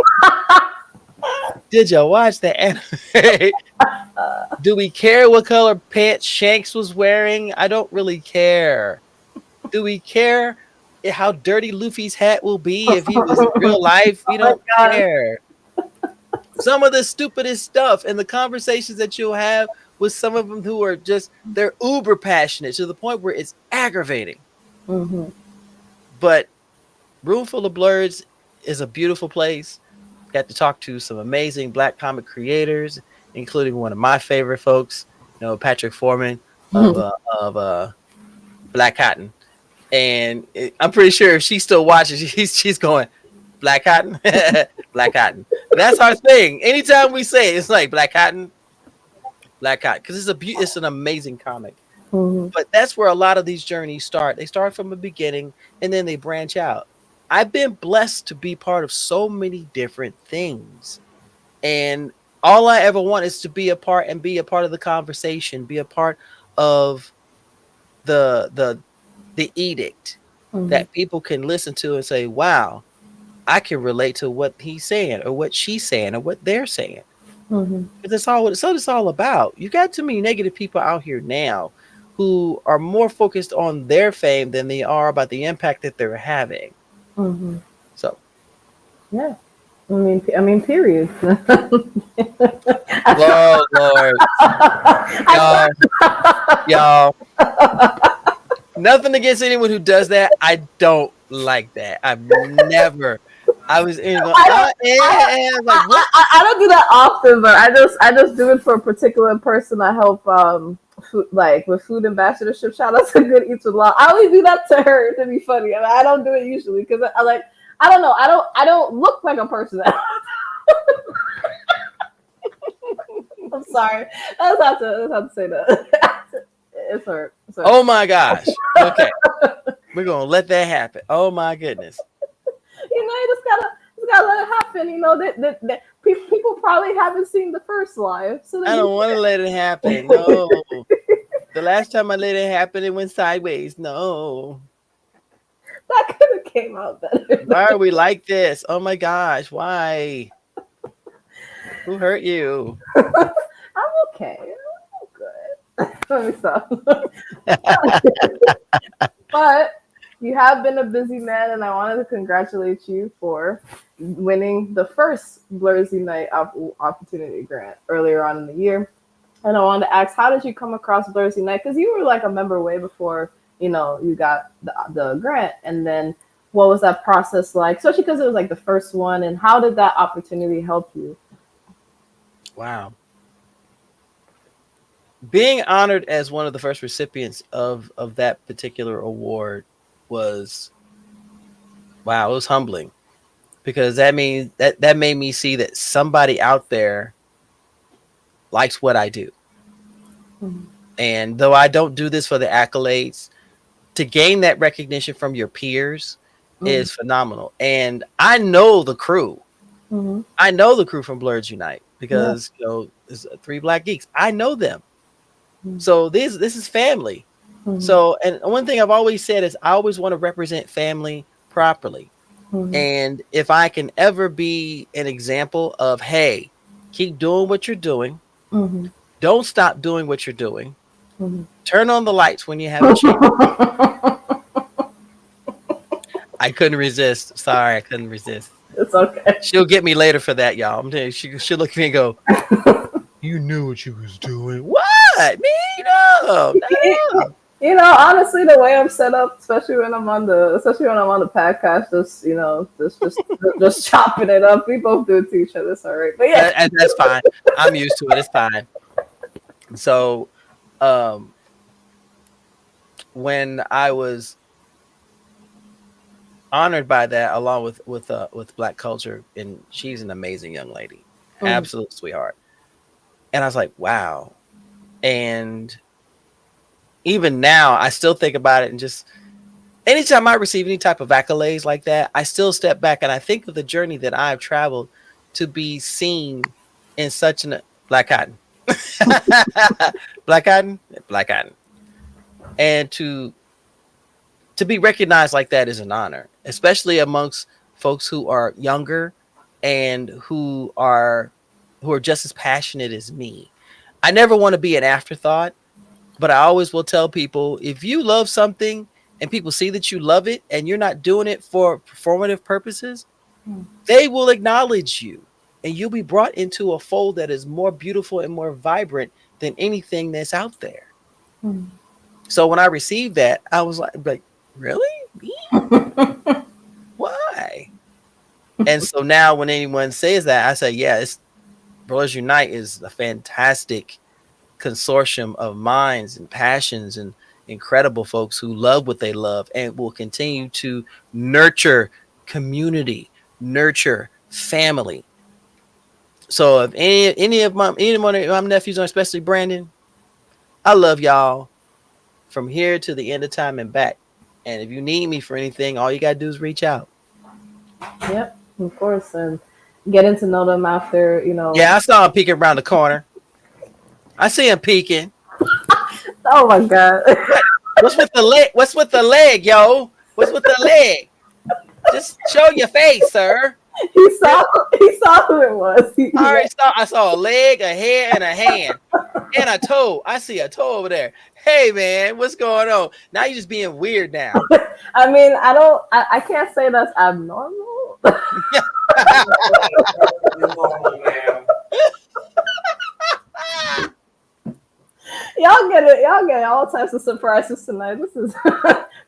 Did you watch the anime? Do we care what color pants Shanks was wearing? I don't really care. Do we care how dirty Luffy's hat will be if he was in real life? We Oh my don't god. care. Some of the stupidest stuff and the conversations that you'll have with some of them who are they're uber passionate to the point where it's aggravating. But Room Full of Blurs is a beautiful place. Got to talk to some amazing Black comic creators, including one of my favorite folks, Patrick Foreman of Black Cotton. And I'm pretty sure if she still watches, she's going, Black Cotton, Black Cotton. That's our thing. Anytime we say it, it's like Black Cotton, because it's an amazing comic. But that's where a lot of these journeys start. They start from the beginning, and then they branch out. I've been blessed to be part of so many different things, and all I ever want is to be a part of the conversation, be a part of the edict that people can listen to and say, "Wow, I can relate to what he's saying, or what she's saying, or what they're saying." Because that's all it's all about. You got too many negative people out here now who are more focused on their fame than they are about the impact that they're having. So, Yeah. I mean, period. Lord, Lord, y'all. Nothing against anyone who does that. I don't like that. I was in going, like, what? I don't do that often, but I just do it for a particular person. I help food, like with food ambassadorship. Shout out to Good Eats with Law. I only do that to her to be funny. I don't do it usually because I don't know. I don't look like a person. I'm sorry. I just have to say that. It's her. Oh my gosh. Okay. We're gonna let that happen. Oh my goodness. You just gotta let it happen. That people probably haven't seen the first live, so I don't want to let it happen. No. The last time I let it happen, it went sideways. No. That could have came out better. Why are we like this? Oh my gosh. Why? Who hurt you? I'm okay. I'm good. Let me stop. But you have been a busy man, and I wanted to congratulate you for winning the first Blurs Unite opportunity grant earlier on in the year. And I wanted to ask, how did you come across Blurs Unite? Because you were like a member way before, you got the grant. And then what was that process like? Especially because it was like the first one. And how did that opportunity help you? Wow. Being honored as one of the first recipients of that particular award was, wow, it was humbling, because that means that made me see that somebody out there likes what I do. And though I don't do this for the accolades, to gain that recognition from your peers is phenomenal. And I know the crew. I know the crew from Blurs Unite because it's 3 Black geeks. I know them. So this is family. So, and one thing I've always said is I always want to represent family properly. Mhm. And if I can ever be an example of, hey, keep doing what you're doing, Mhm. don't stop doing what you're doing, Mhm. turn on the lights when you have a chance. I couldn't resist. Sorry, I couldn't resist. It's okay. She'll get me later for that, y'all. I'm telling you, she'll look at me and go, "You knew what you was doing. What? Me? No, not at all." Honestly, the way I'm set up, especially when I'm on the podcast, just chopping it up. We both do it to each other, so right. But yeah. That's fine. I'm used to it. It's fine. So, um, when I was honored by that, along with Black culture, and she's an amazing young lady, Mhm. absolute sweetheart. And I was like, wow. And even now, I still think about it, and just anytime I receive any type of accolades like that, I still step back and I think of the journey that I've traveled to be seen in such an Black Cotton, Black Cotton, Black Cotton, and to be recognized like that is an honor, especially amongst folks who are younger and who are just as passionate as me. I never want to be an afterthought, but I always will tell people, if you love something and people see that you love it and you're not doing it for performative purposes, they will acknowledge you and you'll be brought into a fold that is more beautiful and more vibrant than anything that's out there. Mhm. So when I received that, I was like, really? Me? Why? And so now when anyone says that, I say, yeah, it's Brothers Unite is a fantastic consortium of minds and passions and incredible folks who love what they love and will continue to nurture community, nurture family. So if any of my nephews, especially Brandon, I love y'all from here to the end of time and back. And if you need me for anything, all you gotta do is reach out. Yep, of course, and getting to know them after, Yeah, I saw him peeking around the corner. I see him peeking. Oh my god. What? What's with the leg? What's with the leg, yo? What's with the leg? Just show your face, sir. he Really? saw he saw who it was. I saw a leg, a head, and a hand. And a toe. I see a toe over there. Hey man, what's going on? Now you're just being weird now. I mean, I can't say that's abnormal. Y'all get all types of surprises tonight. This is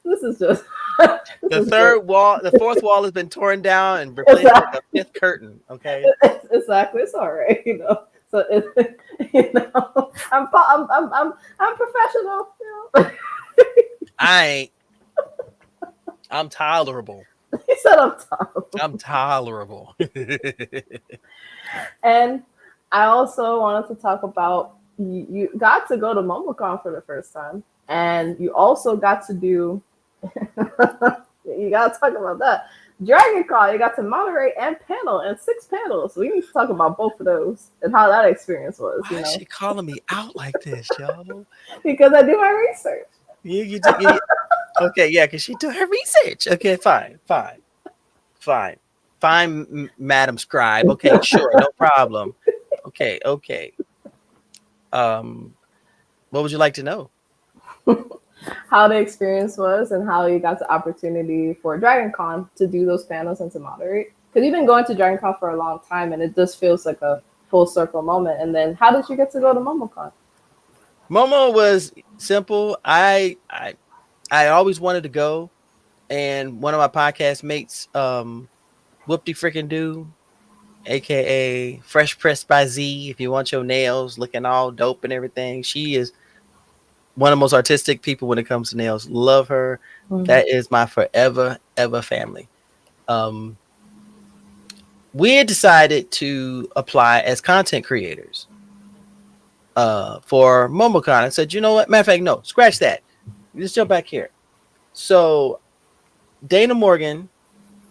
this is just this The is great. fourth wall has been torn down and replaced with Exactly. a fifth curtain. Okay. Exactly. It's all right, So I'm professional. I ain't. I'm tolerable. He said I'm tough. I'm tolerable. And I also wanted to talk about you got to go to MomoCon for the first time, and you also got to do. You got to talk about that. Dragon Con, you got to moderate and panel and 6 panels. We need to talk about both of those and how that experience was. Why is she calling me out like this, yo? Because I do my research. Okay, yeah, because she did her research. Okay, fine, Madam Scribe. Okay, sure, no problem. Okay. Um, what would you like to know? How the experience was and how you got the opportunity for Dragon Con to do those panels and to moderate. Because you've been going to Dragon Con for a long time and it just feels like a full circle moment. And then how did you get to go to MomoCon? Momo was simple. I always wanted to go, and one of my podcast mates, Whoopty Frickin' Do, aka Fresh Pressed by Z. If you want your nails looking all dope and everything, she is one of the most artistic people when it comes to nails. Love her. Mm-hmm. That is my forever ever family. Um, we had decided to apply as content creators for MomoCon. I said, you know what? Matter of fact, no, scratch that. Let's jump back here. So Dana Morgan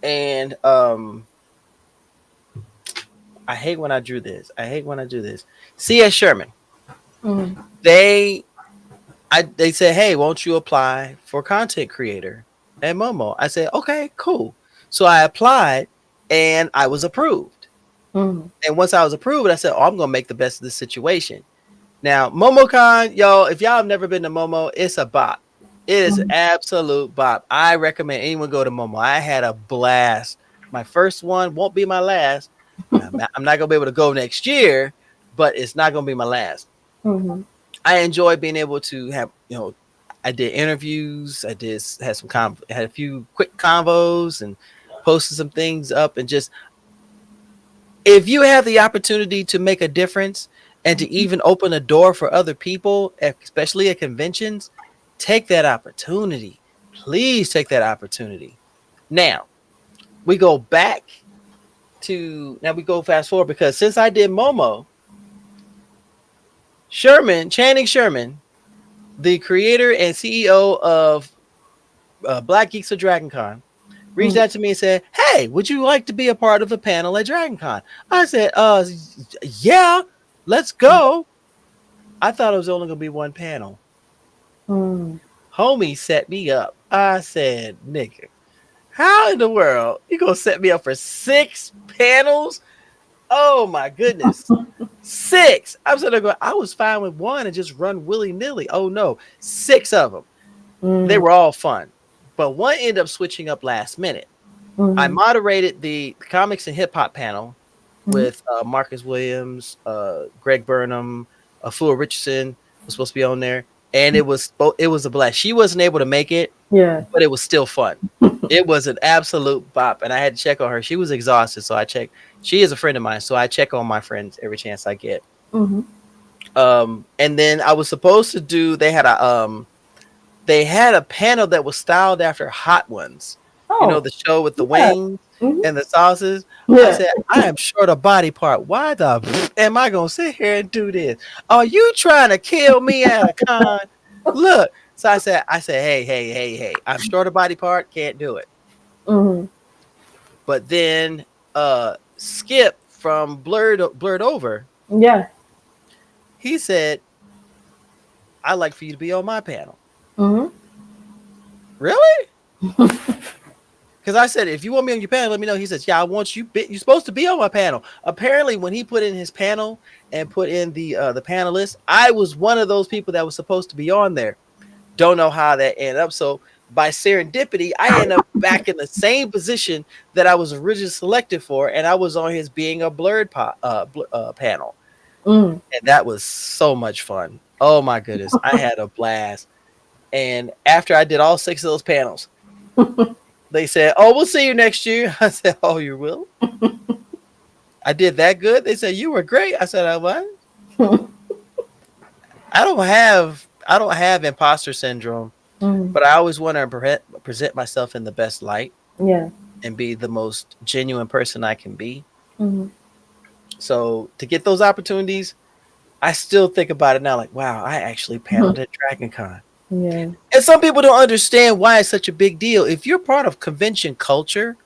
and I hate when I drew this. I hate when I do this. C.S. Sherman. Mm-hmm. They said, hey, won't you apply for content creator at Momo? I said, okay, cool. So I applied and I was approved. Mm-hmm. And once I was approved, I said, oh, I'm going to make the best of this situation. Now, MomoCon, y'all, if y'all have never been to Momo, it's a bop. It is an absolute bop. I recommend anyone go to Momo. I had a blast. My first one won't be my last. I'm not going to be able to go next year, but it's not going to be my last. Mm-hmm. I enjoy being able to have, I did interviews. Had a few quick convos and posted some things up, and just, if you have the opportunity to make a difference and to even open a door for other people, especially at conventions, take that opportunity. Please take that opportunity. Now, we go back we go fast forward, because since I did Momo, Channing Sherman, the creator and CEO of Black Geeks of Dragon Con, reached out to me and said, hey, would you like to be a part of a panel at Dragon Con? I said, yeah, let's go. I thought it was only going to be one panel. Homie set me up. I said, nigga, how in the world you going to set me up for 6 panels? Oh my goodness. 6. I'm sitting there going, I was fine with one and just run willy-nilly. Oh no, 6 of them. They were all fun. But one ended up switching up last minute. I moderated the comics and hip hop panel with Marcus Williams, Greg Burnham, Afua Richardson was supposed to be on there, and it was a blast. She wasn't able to make it, but it was still fun. It was an absolute bop, and I had to check on her. She was exhausted, so I checked. She is a friend of mine, so I check on my friends every chance I get. And then I was supposed to do. They had a panel that was styled after Hot Ones. You know, the show with the wings and the sauces. I said, I am short a body part. Why the am I going to sit here and do this? Are you trying to kill me at a con? Look. So I said, hey. I'm short a body part. Can't do it. But then Skip from Blurred Over. Yeah. He said, I'd like for you to be on my panel. Really? Because I said, if you want me on your panel, let me know. He says, yeah, I want you. You're supposed to be on my panel. Apparently, when he put in his panel and put in the panelists, I was one of those people that was supposed to be on there. Don't know how that ended up. So by serendipity, I ended up back in the same position that I was originally selected for, and I was on his Being a Blurred panel. And that was so much fun. Oh my goodness. I had a blast. And after I did all 6 of those panels, they said, oh, we'll see you next year. I said, oh, you will? I did that good? They said, you were great. I said, what? I don't have imposter syndrome, but I always want to present myself in the best light. Yeah. And be the most genuine person I can be. So to get those opportunities, I still think about it now, like, wow, I actually paneled at Dragon Con. Yeah. And some people don't understand why it's such a big deal. If you're part of convention culture,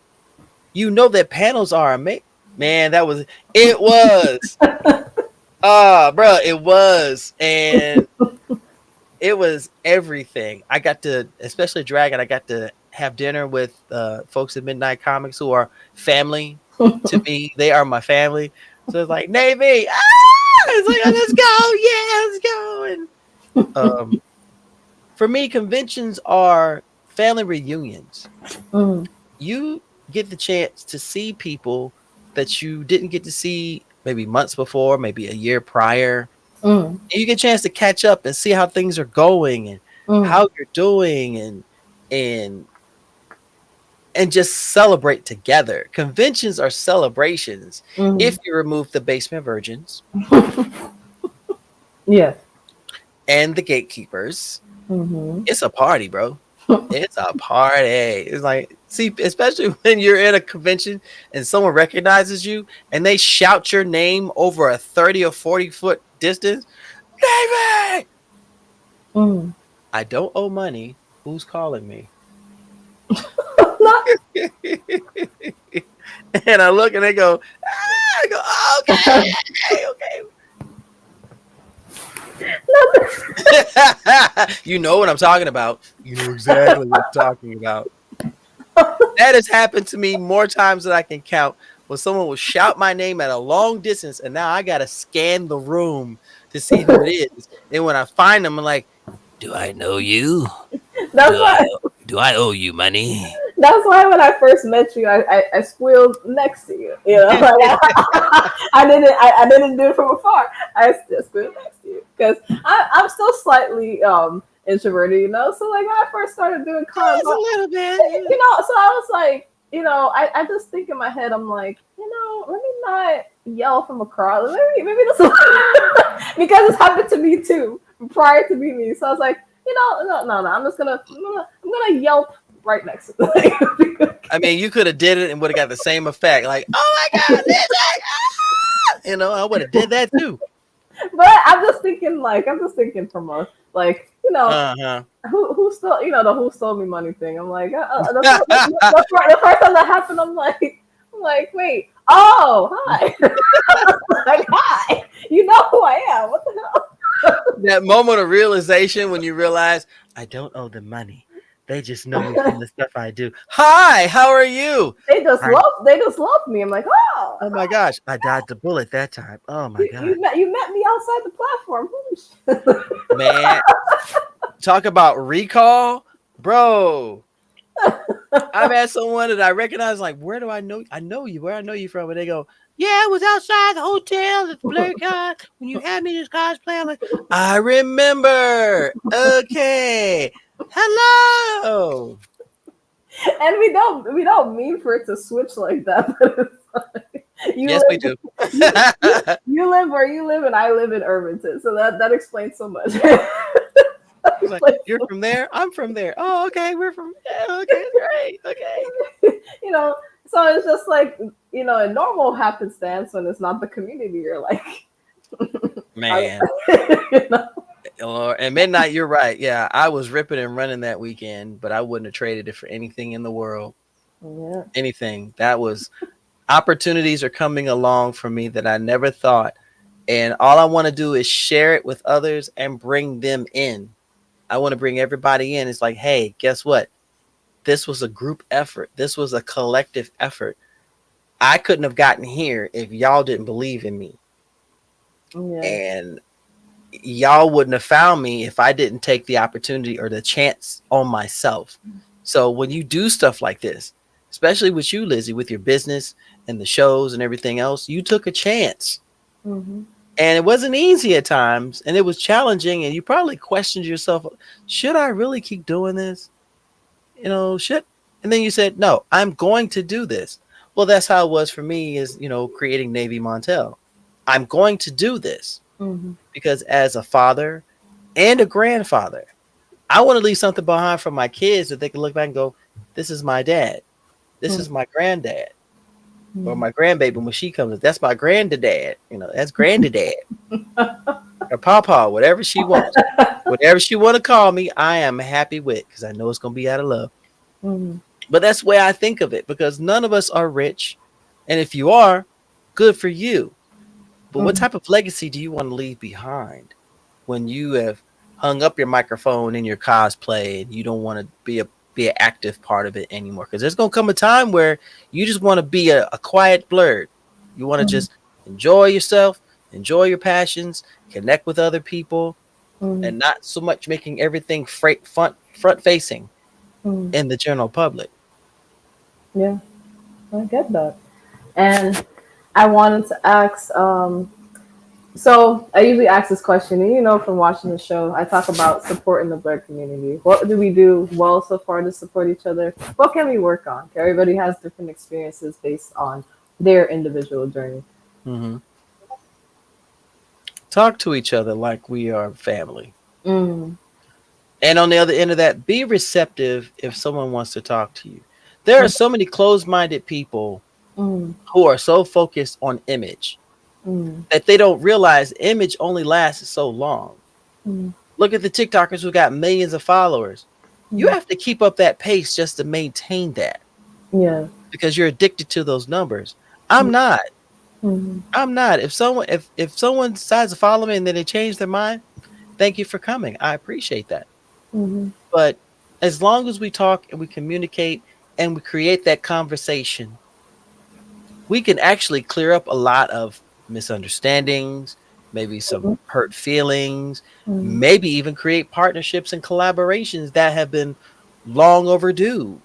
you know that panels are amazing. Man, it was. It was. And it was everything. I got to, especially Dragon, I got to have dinner with folks at Midnight Comics who are family to me. They are my family. So it's like, Navy, it's like, oh, let's go. Yeah, let's go. And for me, conventions are family reunions. You get the chance to see people that you didn't get to see maybe months before, maybe a year prior. And you get a chance to catch up and see how things are going and how you're doing and just celebrate together. Conventions are celebrations if you remove the basement virgins. Yeah. And the gatekeepers. It's a party, bro. It's a party. It's like, see, especially when you're in a convention and someone recognizes you and they shout your name over a 30 or 40 foot distance. David! I don't owe money. Who's calling me? And I look and they go, I go, okay. You know what I'm talking about. You know exactly what I'm talking about. That has happened to me more times than I can count. When someone will shout my name at a long distance, and now I gotta scan the room to see who it is. And when I find them, I'm like, "Do I know you? That's Do I why. do I owe you money?" That's why when I first met you, I squealed next to you. You know, like I didn't do it from afar. I just squealed next to you because I'm still slightly introverted. You know, so like when I first started doing cons, It's a little bit. you know, so I was like, you know, I just think in my head, I'm like, you know, let me not yell from across. Maybe this because it's happened to me too prior to meeting you. So I was like, you know, no. I'm gonna yelp right next to it. I mean, you could have did it and would have got the same effect. Like, oh my god, this I would have did that too. But I'm just thinking from a like, you know, Uh who stole, you know, the who stole me money thing. I'm like, huh. the first time that happened, I'm like, wait, oh, hi, like, hi, you know who I am? What the hell? That moment of realization when you realize I don't owe them money. They just know me from the stuff I do. Hi, how are you? I They just love me. I'm like, oh, Oh my gosh, I dodged a bullet that time. Oh my god. you met me outside the platform. Holy shit. Man, talk about recall, bro. I've had someone that I recognize, like, where do I know? I know you. Where I know you from? And they go, yeah, it was outside the hotel at the Blur Con when you had me this cosplay. I'm like, I remember. Okay, hello. And we don't mean for it to switch like that. But it's like, you Yes, we live do. you live where you live, and I live in Irvington, so that explains so much. He's like, you're from there. I'm from there. Oh, okay, we're from. Yeah, okay, great. Okay, You know, so it's just like, you know, a normal happenstance when it's not the community. You're like, man. you know? Or at midnight, you're right. Yeah, I was ripping and running that weekend, but I wouldn't have traded it for anything in the world. Yeah. Anything. That was opportunities are coming along for me that I never thought. And all I want to do is share it with others and bring them in. I want to bring everybody in. It's like, hey, guess what? This was a group effort. This was a collective effort. I couldn't have gotten here if y'all didn't believe in me. Yeah. And y'all wouldn't have found me if I didn't take the opportunity or the chance on myself. So when you do stuff like this, especially with you, Lizzie, with your business and the shows and everything else, you took a chance. Mm-hmm. And it wasn't easy at times and it was challenging. And you probably questioned yourself, should I really keep doing this? Should. And then you said, no, I'm going to do this. Well, that's how it was for me is, creating Navy Montel. I'm going to do this Mm-hmm. because as a father and a grandfather, I want to leave something behind for my kids that they can look back and go, this is my dad. This is my granddad or my grandbaby when she comes. That's my granddad. That's granddad or papa, whatever she wants. Whatever she want to call me, I am happy with because I know it's going to be out of love. Mm-hmm. But that's the way I think of it because none of us are rich. And if you are, good for you. But what Mm-hmm. type of legacy do you want to leave behind when you have hung up your microphone in your cosplay and you don't want to be an active part of it anymore? Because there's gonna come a time where you just want to be a quiet blurred. You want to Mm-hmm. just enjoy yourself, enjoy your passions, connect with other people, Mm-hmm. and not so much making everything front facing Mm-hmm. in the general public. Yeah, I get that. And I wanted to ask, so I usually ask this question, and you know, from watching the show, I talk about supporting the Black community. What do we do well so far to support each other? What can we work on? Everybody has different experiences based on their individual journey. Hmm. Talk to each other like we are family. Mm, And on the other end of that, be receptive if someone wants to talk to you. There are so many closed minded people mm, who are so focused on image mm, that they don't realize image only lasts so long. mm, Look at the TikTokers who got millions of followers. You mm. have to keep up that pace just to maintain that Yeah. because you're addicted to those numbers. I'm not. Mm, I'm not. If someone decides to follow me and then they change their mind, thank you for coming. I appreciate that. mm, But as long as we talk and we communicate and we create that conversation, we can actually clear up a lot of misunderstandings, maybe some Mhm. hurt feelings, Mhm. maybe even create partnerships and collaborations that have been long overdue.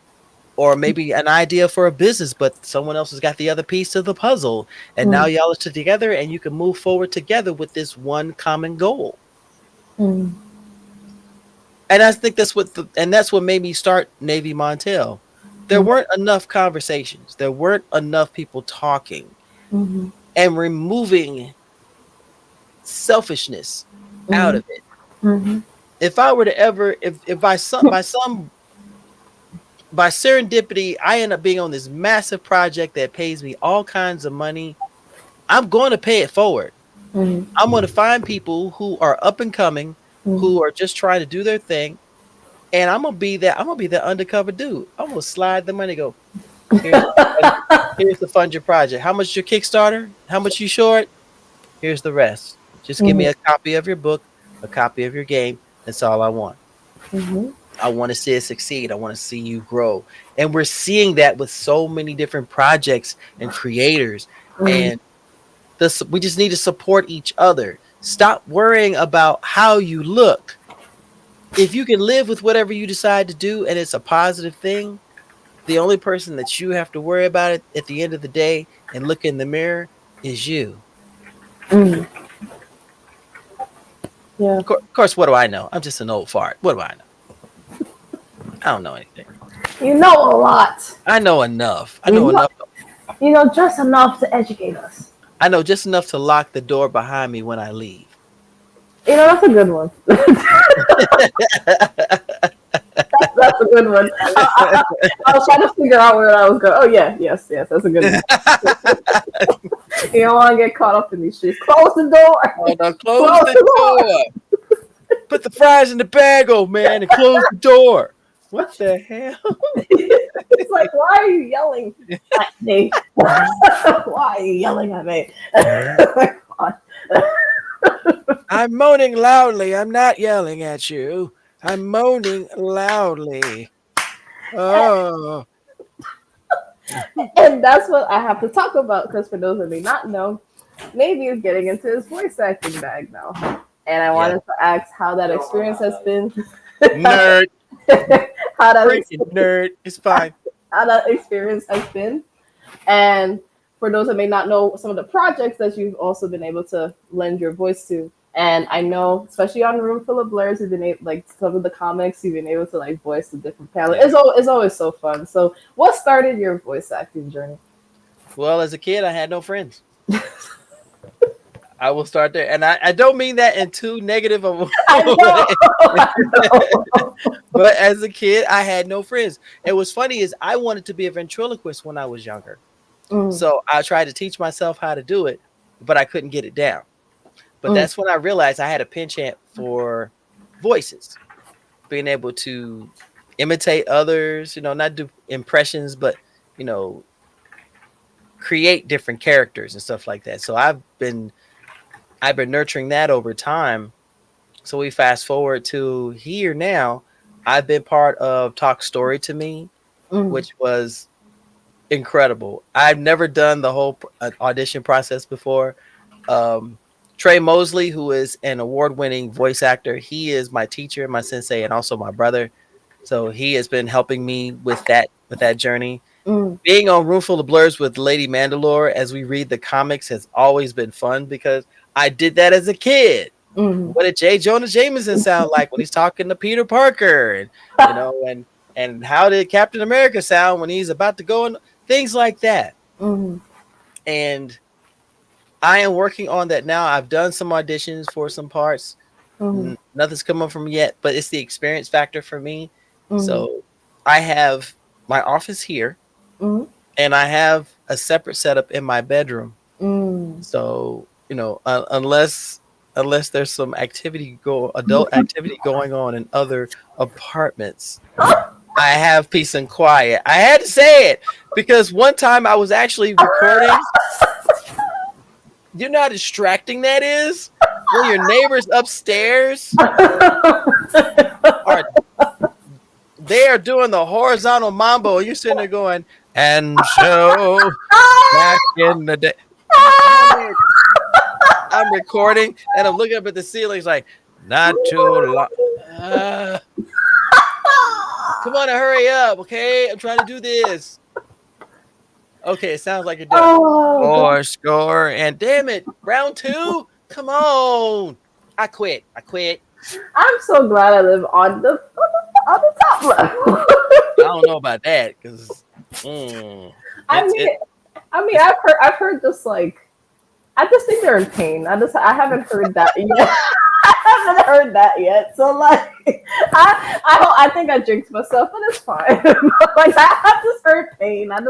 Or maybe an idea for a business, but someone else has got the other piece of the puzzle. And now Mhm. y'all are together and you can move forward together with this one common goal. Mhm. And I think that's what made me start Navy Montel. There weren't enough conversations. There weren't enough people talking Mhm. and removing selfishness out Mhm. of it. Mhm. If I were to ever, if by serendipity, I end up being on this massive project that pays me all kinds of money, I'm going to pay it forward. Mhm. I'm going to find people who are up and coming, Mhm. who are just trying to do their thing, and I'm gonna be that. I'm gonna be that undercover dude. I'm gonna slide the money. Go here's the fund, here's the fund your project. How much your Kickstarter? How much you short? Here's the rest. Just give me Mhm. a copy of your book, a copy of your game. That's all I want. Mhm. I want to see it succeed. I want to see you grow. And we're seeing that with so many different projects and creators. Mhm. And this, we just need to support each other. Stop worrying about how you look. If you can live with whatever you decide to do and it's a positive thing, the only person that you have to worry about it at the end of the day and look in the mirror is you. Mhm. Yeah. Of course, what do I know? I'm just an old fart. What do I know? I don't know anything. You know a lot. I know enough. I You know know, enough. you know just enough to educate us. I know just enough to lock the door behind me when I leave. You know, that's a good one. That's a good one. I was trying to figure out where I was going. Oh yeah, yes, yes, that's a good one. You don't want to get caught up in these streets. Close the door. Oh, now close Close the the door. door. Put the fries in the bag, old man, and close the door. What the hell? It's like, why are you yelling at me? Why are you yelling at me? Like, I'm moaning loudly. I'm not yelling at you. I'm moaning loudly. Oh. and that's what I have to talk about because for those that may not know, Navy is getting into his voice acting bag now. And I Yeah. wanted to ask how that experience has been. Nerd. how that Freaking nerd. It's fine. how that experience has been. And for those that may not know, some of the projects that you've also been able to lend your voice to. And I know, especially on Room Full of Blurs, you've been able, like some of the comics, you've been able to like voice the different panels. Yeah. It's always so fun. So, what started your voice acting journey? Well, as a kid, I had no friends. I will start there. And I don't mean that in too negative of I a know, way. I know. But as a kid, I had no friends. And what's funny is I wanted to be a ventriloquist when I was younger. Mm, So I tried to teach myself how to do it, but I couldn't get it down. But mm, that's when I realized I had a penchant for voices, being able to imitate others, not do impressions, but, you know, create different characters and stuff like that. So I've been nurturing that over time. So we fast forward to here now. I've been part of Talk Story to Me, mm, which was incredible. I've never done the whole audition process before. Um, Trey Mosley, who is an award-winning voice actor, he is my teacher, my sensei, and also my brother. So he has been helping me with that journey. mm, Being on Roomful of Blurs with Lady Mandalore as we read the comics has always been fun because I did that as a kid. mm. What did J. Jonah Jameson sound like when he's talking to Peter Parker, and and how did Captain America sound when he's about to go and things like that. Mm, And I am working on that now. I've done some auditions for some parts. mm, Nothing's come up from yet, but it's the experience factor for me. mm, So I have my office here, mm, and I have a separate setup in my bedroom. mm. So unless there's some adult activity going on in other apartments, I have peace and quiet. I had to say it because one time I was actually recording. You know how distracting that is when your neighbors upstairs are They are doing the horizontal mambo. You're sitting there going, and so back in the day. Damn it. I'm recording and I'm looking up at the ceiling. It's like, not too long. Uh, Come on, hurry up. Okay. I'm trying to do this. Okay. It sounds like you're done. Oh god. Four score. And damn it. Round two. Come on. I quit. I quit. I'm so glad I live on the top level. I don't know about that because I it's it. mean, I've heard just like, I just think they're in pain. I haven't heard that yet. I haven't heard that yet. So like, I think I jinxed myself, but it's fine. Like I just heard pain. And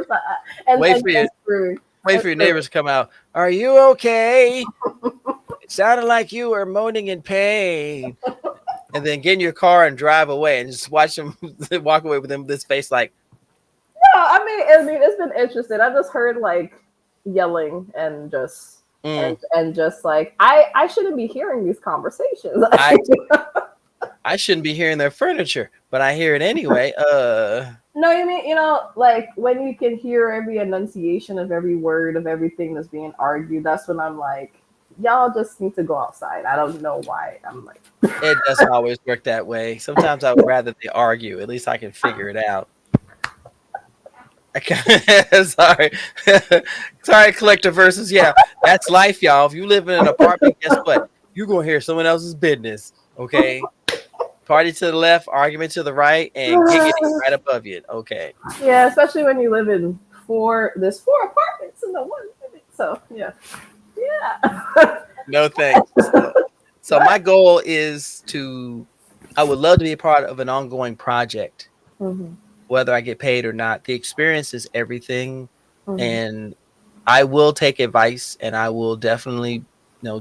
Wait and, for you. and screwed. Wait And for your screwed. neighbors to come out. Are you okay? It sounded like you were moaning in pain. And then get in your car and drive away and just watch them walk away with them this face like, No, I mean, it's been interesting. I just heard like yelling and just mm, and just like I shouldn't be hearing these conversations. I I shouldn't be hearing their furniture, but I hear it anyway. No, like when you can hear every enunciation of every word of everything that's being argued, that's when I'm like, y'all just need to go outside. I don't know why. I'm like, It doesn't always work that way. Sometimes I would rather they argue. At least I can figure it out. Sorry. Sorry, collector versus. Yeah, that's life, y'all. If you live in an apartment, guess what? You're going to hear someone else's business. Okay. Party to the left, argument to the right, and giggity right above you. Okay. yeah, especially when you live in there's four apartments in the one. So yeah, yeah. No thanks. So my goal is I would love to be a part of an ongoing project, Mhm, whether I get paid or not. The experience is everything. mhm, And I will take advice and I will definitely,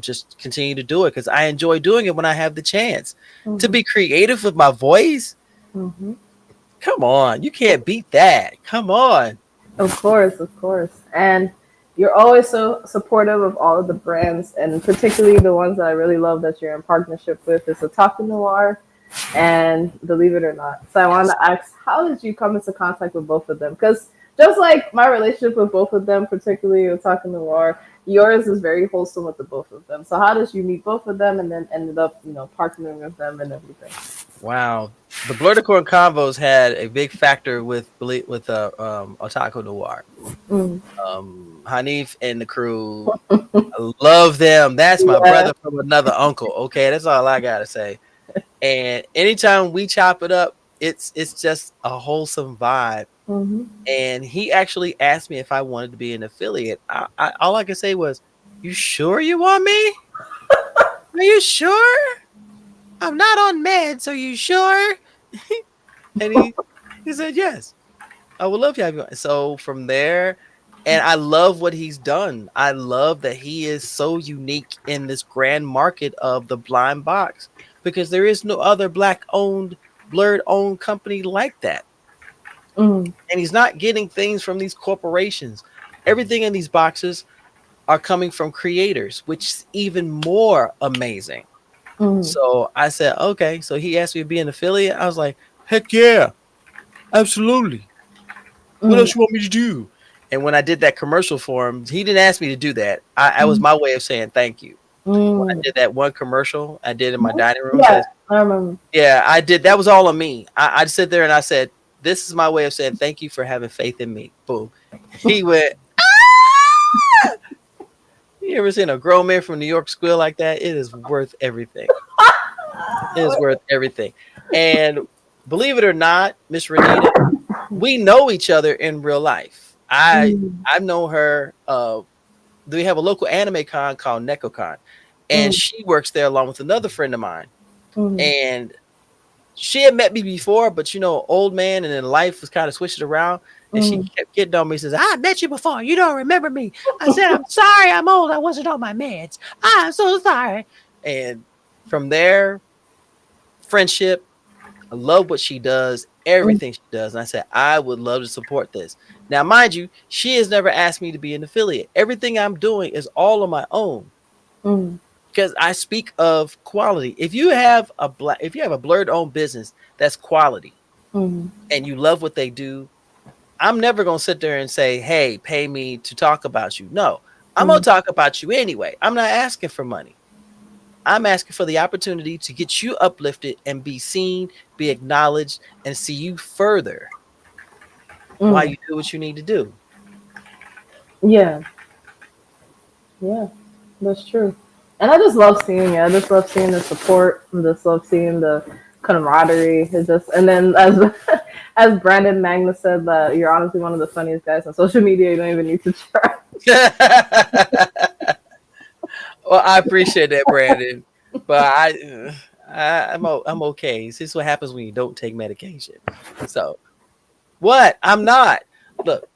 just continue to do it because I enjoy doing it when I have the chance to mhm, be creative with my voice. mhm. Come on. You can't beat that. Come on. Of course, and you're always so supportive of all of the brands, and particularly the ones that I really love that you're in partnership with is Otaku Noir and Believe It or Not. So I wanted Yes. to ask, how did you come into contact with both of them? Because just like my relationship with both of them, particularly Otaku Noir, yours is very wholesome with the both of them. So how did you meet both of them and then ended up, partnering with them and everything? Wow. The Blurticore Convos had a big factor with Otaku Noir. Mm. Hanif and the crew. I love them. That's my Yeah. brother from another uncle. Okay, that's all I gotta say. And anytime we chop it up, it's just a wholesome vibe. Hmm. And he actually asked me if I wanted to be an affiliate. All I could say was, "You sure you want me? Are you sure? I'm not on meds. Are you sure?" And he said, "Yes, I would love to have you." So from there, and I love what he's done. I love that he is so unique in this grand market of the blind box because there is no other black owned, blurred owned company like that. Mm. And he's not getting things from these corporations. Everything in these boxes are coming from creators, which is even more amazing. Mm. So I said, okay. So he asked me to be an affiliate. I was like, heck yeah, absolutely. What Mm. else you want me to do? And when I did that commercial for him, he didn't ask me to do that. I was Mm. my way of saying thank you. When I Mm. did that one commercial I did in my dining room, Yeah, says, I remember. yeah, I did. That was all on me. I sit there and I said, this is my way of saying thank you for having faith in me. Boom. He went, ah! You ever seen a grown man from New York squeal like that? It is worth everything. It is worth everything. And believe it or not, Miss Renita, we know each other in real life. Mm. I've known her. We have a local anime con called NekoCon, and Mm. she works there along with another friend of mine. Mm. And she had met me before, but old man, and then life was kind of switched around. And she Mm. kept getting on me. Says, "I met you before. You don't remember me." I said, "I'm sorry. I'm old. I wasn't on my meds. I'm so sorry." And from there, friendship. I love what she does, Mm. everything she does. And I said, I would love to support this. Now, mind you, she has never asked me to be an affiliate. Everything I'm doing is all on my own Mm. because I speak of quality. If you have a blurred owned business, that's quality. Mm-hmm. and you love what they do, I'm never going to sit there and say, hey, pay me to talk about you. No, I'm going Mm-hmm. to talk about you anyway. I'm not asking for money. I'm asking for the opportunity to get you uplifted and be seen, be acknowledged, and see you further while Mm. you do what you need to do. Yeah, yeah, that's true. And I just love seeing it. I just love seeing the support. I just love seeing the camaraderie. It's just, and then as as Brandon Magnus said, that you're honestly one of the funniest guys on social media. You don't even need to try. Well, I appreciate that, Brandon, but I'm okay. This is what happens when you don't take medication. So what? I'm not. Look,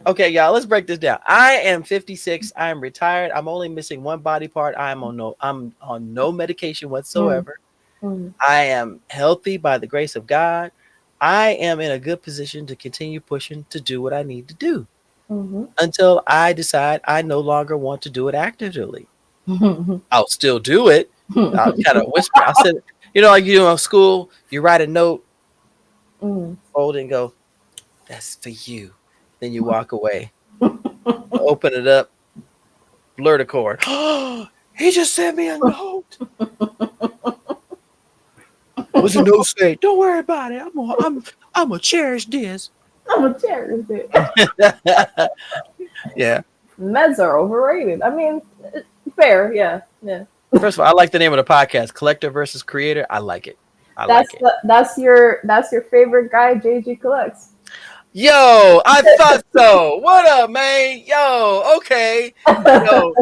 okay, y'all. Let's break this down. I am 56. I am retired. I'm only missing one body part. I'm on no medication Mm, whatsoever. mm, I am healthy by the grace of God. I am in a good position to continue pushing to do what I need to do mm-hmm. until I decide I no longer want to do it actively. Mm-hmm. I'll still do it. I'll kind of whisper. I'll say, like you do in school, you write a note, Mm. fold it and go, that's for you. Then you walk away, open it up, blur the cord. He just sent me a note. What's the note say? Don't worry about it. I'm gonna cherish this. I'm a charity. Yeah. Meds are overrated. I mean, fair, yeah, yeah. First of all, I like the name of the podcast, Collector versus Creator. I like it. I like it. That's your favorite guy, JG collects. Yo, I thought so. What up, man? Yo, okay. Yo,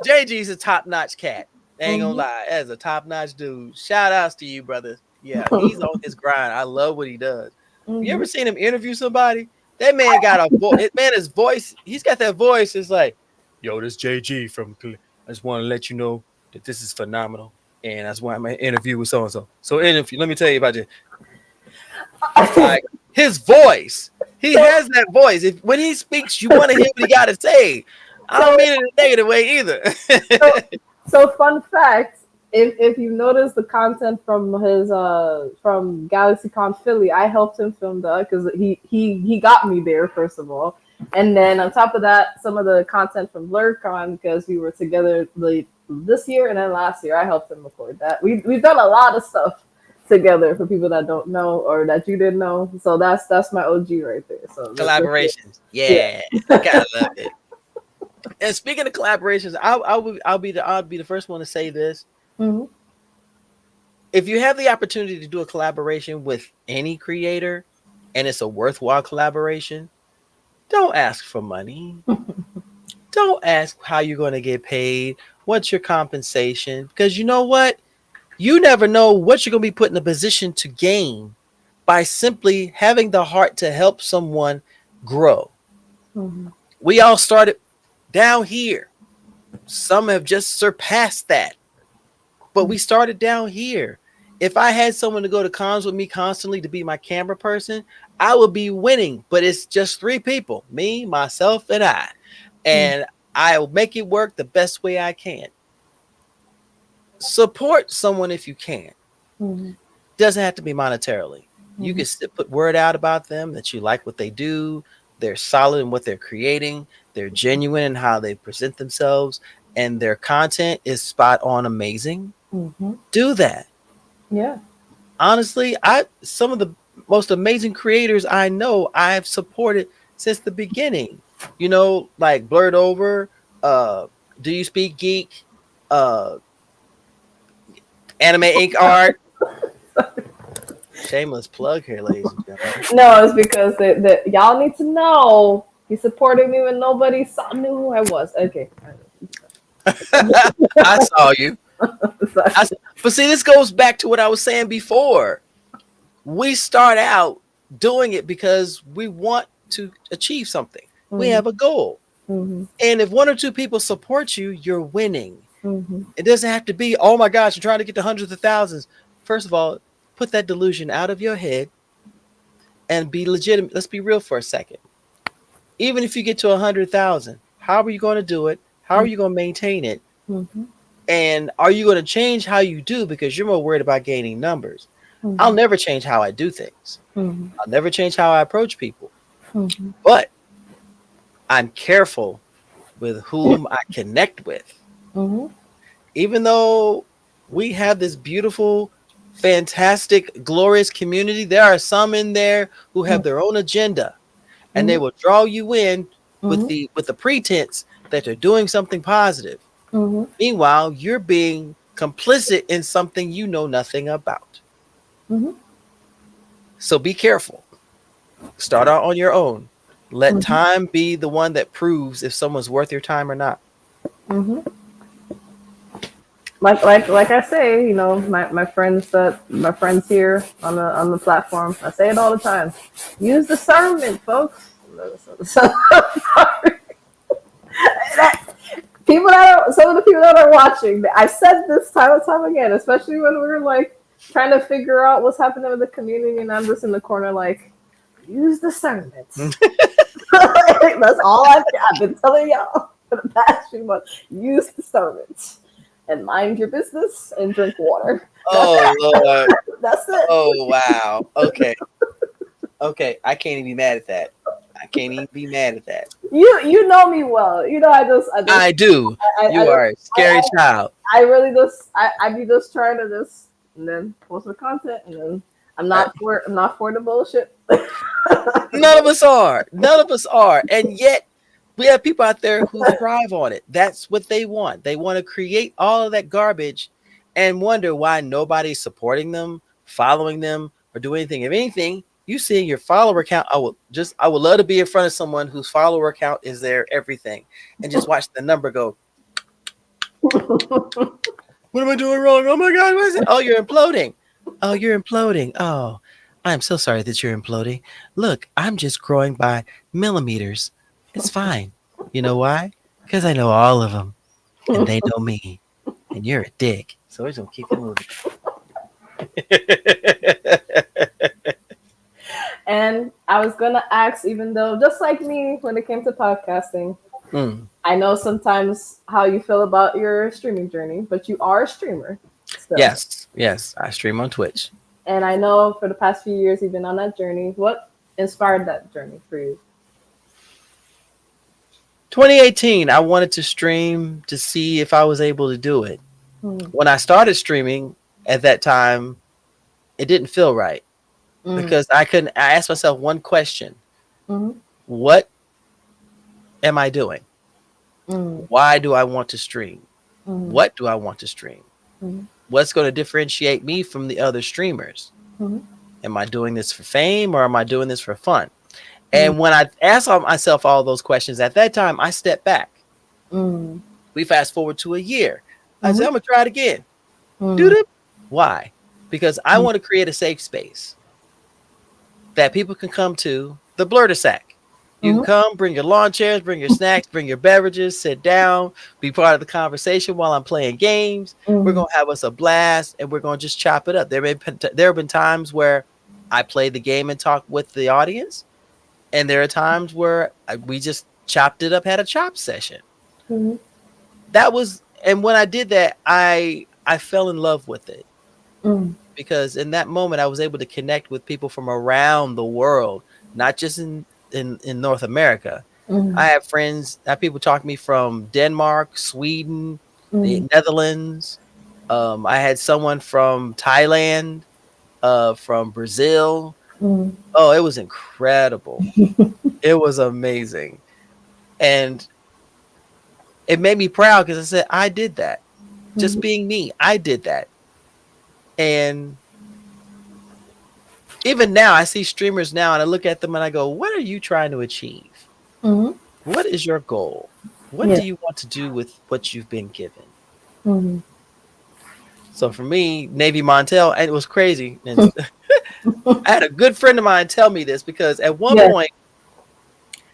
JG's a top notch cat. Ain't gonna Hmm. lie. As a top notch dude. Shout outs to you, brother. Yeah, he's on his grind. I love what he does. You Hmm. ever seen him interview somebody? That man got a voice. Man, his voice, he's got that voice. It's like, yo, this JG from. I just want to let you know that this is phenomenal. And that's why I'm in an interview with so and so. So, interview, let me tell you about you. Like his voice, he so, has that voice. If when he speaks, you want to hear what he got to say. I don't so, mean it in a negative way either. so, so, fun fact: if you notice the content from his from GalaxyCon Philly, I helped him film that because he got me there first of all, and then on top of that, some of the content from LurkCon because we were together like this year and then last year, I helped him record that. We've done a lot of stuff together for people that don't know or that you didn't know. So that's my OG right there. So Collaborations, yeah. yeah, gotta love it. And speaking of collaborations, I'll be the first one to say this. Hmm. If you have the opportunity to do a collaboration with any creator, and it's a worthwhile collaboration, don't ask for money. Don't ask how you're going to get paid. What's your compensation? Because you know what? You never know what you're going to be put in a position to gain by simply having the heart to help someone grow. Hmm. We all started down here. Some have just surpassed that, but we started down here. If I had someone to go to cons with me constantly to be my camera person, I would be winning. But it's just three people, me, myself, and I. And I'll make it work the best way I can. Support someone if you can. Hmm. Doesn't have to be monetarily. You Hmm. can put word out about them that you like what they do. They're solid in what they're creating. They're genuine in how they present themselves, and their content is spot on amazing. Hmm. Do that. Yeah. Honestly, I some of the most amazing creators I know I've supported since the beginning. Like Blurred Over, uh, Do You Speak Geek, uh, Anime Ink Art. Shameless plug here, ladies and gentlemen. No, it's because y'all need to know he supported me when nobody knew who I was. Okay. I saw you. Sorry. But see, this goes back to what I was saying before. We start out doing it because we want to achieve something. We Hmm. have a goal. Hmm. And if one or two people support you, you're winning. Hmm. It doesn't have to be, oh my gosh, you're trying to get to hundreds of thousands. First of all, put that delusion out of your head and be legitimate. Let's be real for a second. Even if you get to 100,000, how are you going to do it? How are you going to maintain it? Hmm. And are you going to change how you do because you're more worried about gaining numbers? I'll never change how I do things. Mhm. I'll never change how I approach people. Mhm. But I'm careful with whom I connect with. Mhm. Even though we have this beautiful, fantastic, glorious community, there are some in there who have their own agenda, and they Mhm. will draw you in with Mhm. the pretense that they're doing something positive. Mhm. Meanwhile, you're being complicit in something you know nothing about. Mhm. So be careful. Start out on your own. Let Mhm. time be the one that proves if someone's worth your time or not. Mhm. Like I say, my friends here on the platform, I say it all the time. Use discernment, folks. Some of the people that are watching, I said this time and time again, especially when we were like trying to figure out what's happening with the community, and I'm just in the corner like, use discernment. That's all I've been telling y'all for the past few months. Use discernment and mind your business and drink water. That's Oh Lord. it. That's it. Oh wow. Okay. Okay. I can't even be mad at that. I can't even be mad at that. You know me well. You know I do. I You just are a scary child. I really just I be just trying to just and then post the content and then Uh, I'm not for the bullshit. None of us are. None of us are. And yet we have people out there who thrive on it. That's what they want. They want to create all of that garbage and wonder why nobody's supporting them, following them, or doing anything. If anything, you see your follower count. I would love to be in front of someone whose follower count is their everything and just watch the number go. What am I doing wrong? Oh my God, what is it? Oh, you're imploding. Oh, you're imploding. Oh, I'm so sorry that you're imploding. Look, I'm just growing by millimeters. It's fine. You know why? Because I know all of them and they know me. And you're a dick. So we're just going to keep it moving. And I was gonna ask, even though just like me when it came to podcasting, Mm, I know sometimes how you feel about your streaming journey, but you are a streamer still. yes, yes. I stream on Twitch. And I know for the past few years you've been on that journey. What inspired that journey for you? 2018, I wanted to stream to see if I was able to do it. Mm, When I started streaming at that time, it didn't feel right mm, because I couldn't. I asked myself one question: mm, what am I doing? mm, Why do I want to stream? mm, What do I want to stream? mm, What's going to differentiate me from the other streamers? mm, Am I doing this for fame or am I doing this for fun? mm, And when I asked myself all those questions at that time, I stepped back. mm, We fast forward to a year. I said, mm, I'm going to try it again. mm, Doo-doo. Why? Because I want to create a safe space that people can come to, the Blurter Sack. You can mm, come, bring your lawn chairs, bring your snacks, bring your beverages, sit down, be part of the conversation while I'm playing games. We're mm, gonna have us a blast, and we're gonna just chop it up. There have been times where I play the game and talk with the audience, and there are times where we just chopped it up, had a chop session. mm, That was, and when I did that, I fell in love with it mm, because in that moment I was able to connect with people from around the world, not just in North America. mm, I have friends, I have people talk to me from Denmark, Sweden, the mm, Netherlands. I had someone from Thailand, from Brazil. mm, Oh, it was incredible. It was amazing. And it made me proud because I said, I did that. Just mm, being me, I did that. And even now, I see streamers now and I look at them and I go, what are you trying to achieve? mm. What is your goal? What Yeah. do you want to do with what you've been given? Mm, So for me, Navy Montel, and it was crazy. And I had a good friend of mine tell me this because at one yeah. point,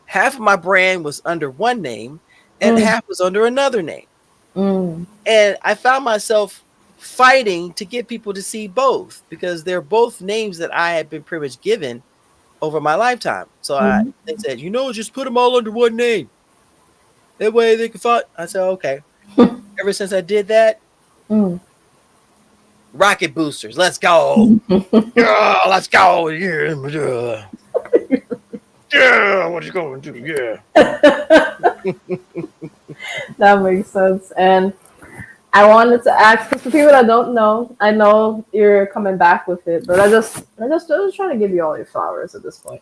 half of my brand was under one name and Mm, half was under another name. mm, And I found myself fighting to get people to see both because they're both names that I had been privileged given over my lifetime. So mm, they said, just put them all under one name. That way they can fight. I said, okay. Ever since I did that, mm, rocket boosters. Let's go. Yeah, let's go. Yeah. Yeah, what you going to do? Yeah. That makes sense. And I wanted to ask, because for people that don't know, I know you're coming back with it, but I was trying to give you all your flowers at this point.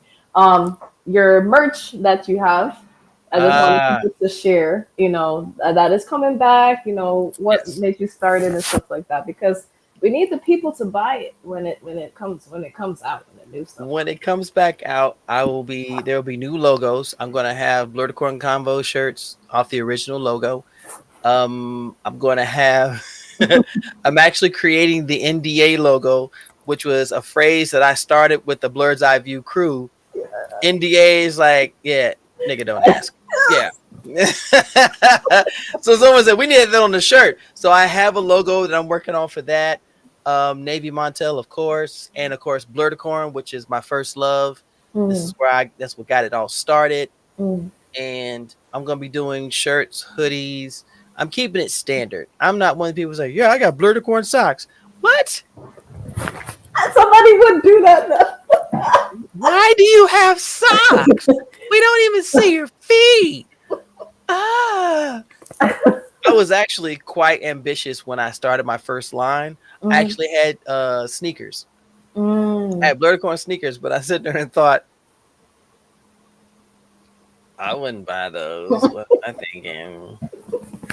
Your merch that you have, I just wanted Ah, people to share, that is coming back, what yes. made you start it and stuff like that, because we need the people to buy it when it comes out, when the new stuff When comes. it comes back out, there will be new logos. I'm gonna have Blur the Corn Convo shirts off the original logo. I'm gonna have I'm actually creating the NDA logo, which was a phrase that I started with the Blur's Eye View crew. NDA is like, yeah, nigga, don't ask. Yeah. So someone said we need that on the shirt. So I have a logo that I'm working on for that. Navy Montel, of course, and of course Blurticorn, which is my first love. This Mm, is where that's what got it all started. mm. And I'm gonna be doing shirts, hoodies. I'm keeping it standard. I'm not one of the people who say, yeah, I got Blurticorn socks. What? Somebody would do that though. Why do you have socks? We don't even see your feet. Ah. I was actually quite ambitious when I started my first line. I Mm, actually had sneakers. I mm. had Blurticorn sneakers, but I sat there and thought, I wouldn't buy those. What am I thinking?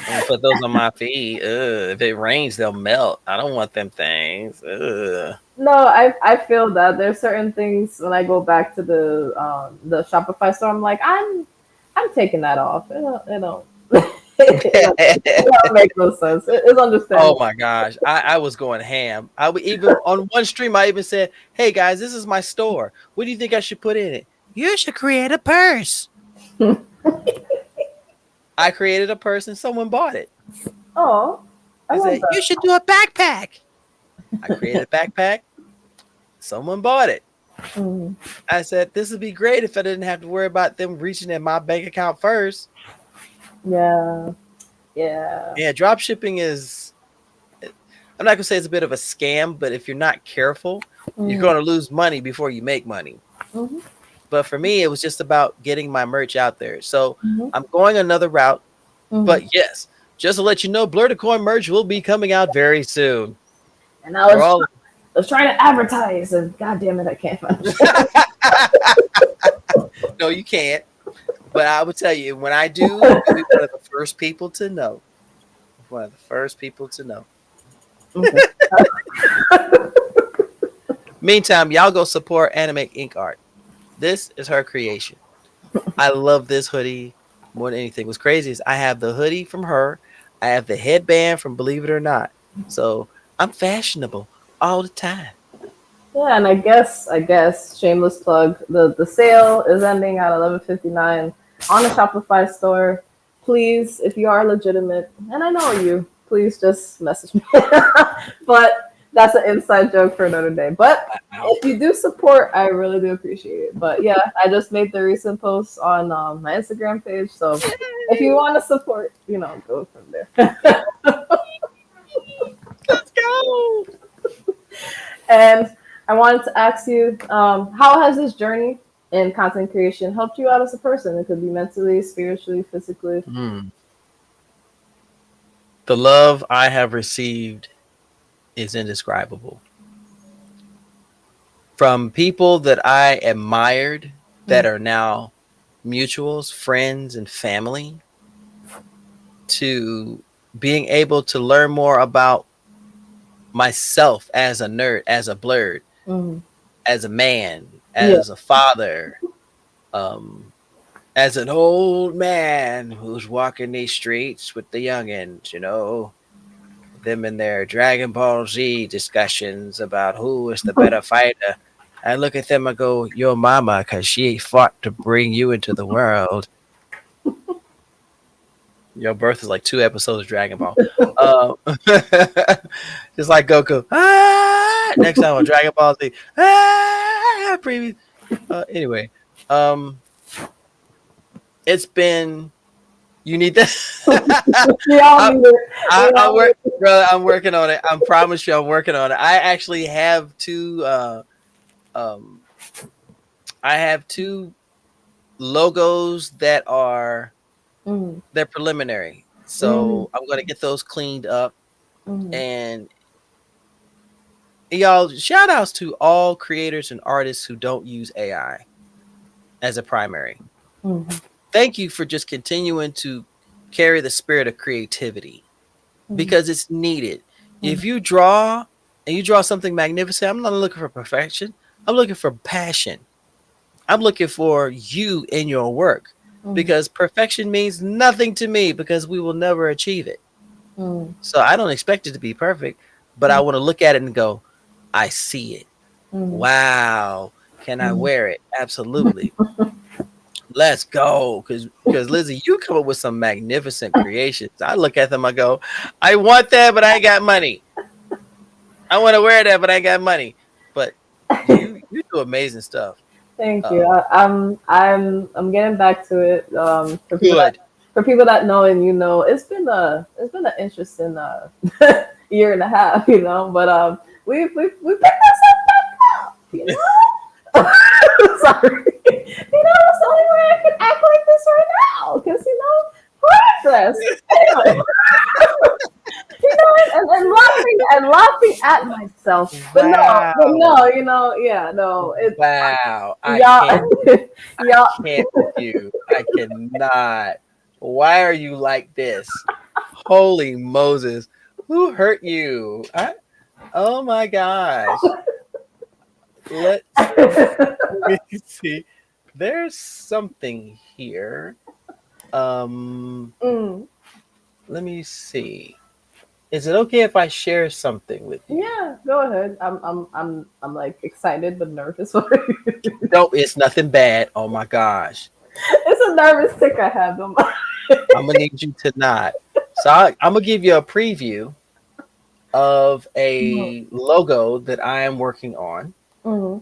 And put those on my feet. Ugh, if it rains, they'll melt. I don't want them things. Ugh. No, I feel that there's certain things when I go back to the Shopify store, I'm like, I'm taking that off. It don't it don't make no sense. It's Oh understandable. my gosh. I was going ham. I would even on one stream I even said, hey guys, this is my store. What do you think I should put in it? You should create a purse. I created a purse and someone bought it. Oh, I I love said, you that. should do a backpack. I created a backpack. Someone bought it. Mm, I said, this would be great if I didn't have to worry about them reaching in my bank account first. yeah, yeah. Yeah, drop shipping is, I'm not going to say it's a bit of a scam, but if you're not careful, you're Mm, going to lose money before you make money. mhm, But for me, it was just about getting my merch out there. So mhm, I'm going another route. mhm. But yes, just to let you know, Blur the Coin merch will be coming out very soon. And I For was all I was trying to advertise, and God damn it, I can't find it. no, you can't. But I would tell you, when I do, you'll be one of the first people to know. One of the first people to know. Okay. Meantime, y'all go support AnimeInkArt. This is her creation. I love this hoodie more than anything. What's crazy is I have the hoodie from her. I have the headband from Believe It or Not. So I'm fashionable all the time. Yeah, and I guess shameless plug. The sale is ending at 11:59 on the Shopify store. Please, if you are legitimate, and I know you, please just message me. But that's an inside joke for another day. But Wow. if you do support, I really do appreciate it. But yeah, I just made the recent post on my Instagram page. So if you Yay! want to support, go from there. Let's go. And I wanted to ask you, how has this journey in content creation helped you out as a person? It could be mentally, spiritually, physically. Hmm. The love I have received is indescribable. From people that I admired that Mm, are now mutuals, friends, and family, to being able to learn more about myself as a nerd, as a blurred, mm, as a man, yeah. as a father, um, as an old man who's walking these streets with the youngins, them in their Dragon Ball Z discussions about who is the better fighter. I look at them and go, your mama, because she fought to bring you into the world. Your birth is like 2 episodes of Dragon Ball. Uh, just like Goku. Ah! Next time on Dragon Ball Z. Ah! Anyway, um, it's been You need that. We all I, need it. We I all need work, it. brother. I'm working on it. I promise you, I'm working on it. I actually have two. Um, I have two logos that are Mm, they're preliminary. mm, So I'm gonna get those cleaned up. mm, And y'all, shout outs to all creators and artists who don't use AI as a primary. mm, Thank you for just continuing to carry the spirit of creativity mm, because it's needed. mm, If you draw and you draw something magnificent, I'm not looking for perfection. I'm looking for passion. I'm looking for you in your work mm, because perfection means nothing to me because we will never achieve it. mm, So I don't expect it to be perfect, but I mm, want to look at it and go, I see it. mm, Wow. Can I mm. wear it? Absolutely. Let's go. Because Lizzie, you come up with some magnificent creations. I look at them, I go, I want that, but I ain't got money. I want to wear that, but I ain't got money. But you do amazing stuff. Thank you. Um, I'm getting back to it. good. For people that know and you know, it's been an interesting year and a half, you know. But we picked ourselves back up, you know. Sorry, you know that's the only way I can act like this right now, because you know progress. Anyway, you know, and laughing at myself. But Wow. no, you know, yeah, no, it Wow. I y'all, can't. I y'all. can't with you. I cannot. Why are you like this? Holy Moses. Who hurt you? Oh my gosh. Let's let me see. There's something here. Um, Mm, let me see. Is it okay if I share something with you? yeah, go ahead. I'm like excited but nervous for you. No, it's nothing bad. Oh my gosh. It's a nervous tick I have. Don't mind. I'm gonna need you to not. So I'm gonna give you a preview of Mm, a logo that I am working on, mm,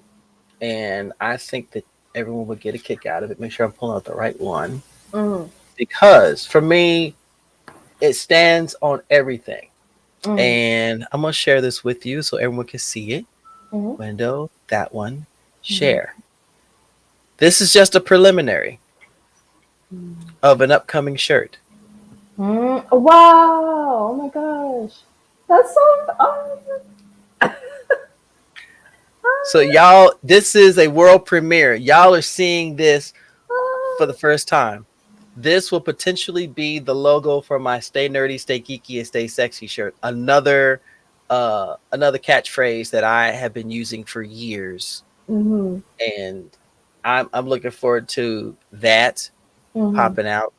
and I think that everyone would get a kick out of it. Make sure I'm pulling out the right one mm, because for me, it stands on everything. mm, And I'm gonna share this with you so everyone can see it. mm, Window, that one, mm, share. This is just a preliminary mm. of an upcoming shirt. Wow! Oh my gosh, that's so. Oh, So y'all, this is a world premiere. Y'all are seeing this for the oh, first time. This will potentially be the logo for my Stay Nerdy, Stay Geeky, and Stay Sexy shirt. Another catchphrase that I have been using for years. mhm, And I'm looking forward to that mhm, popping out.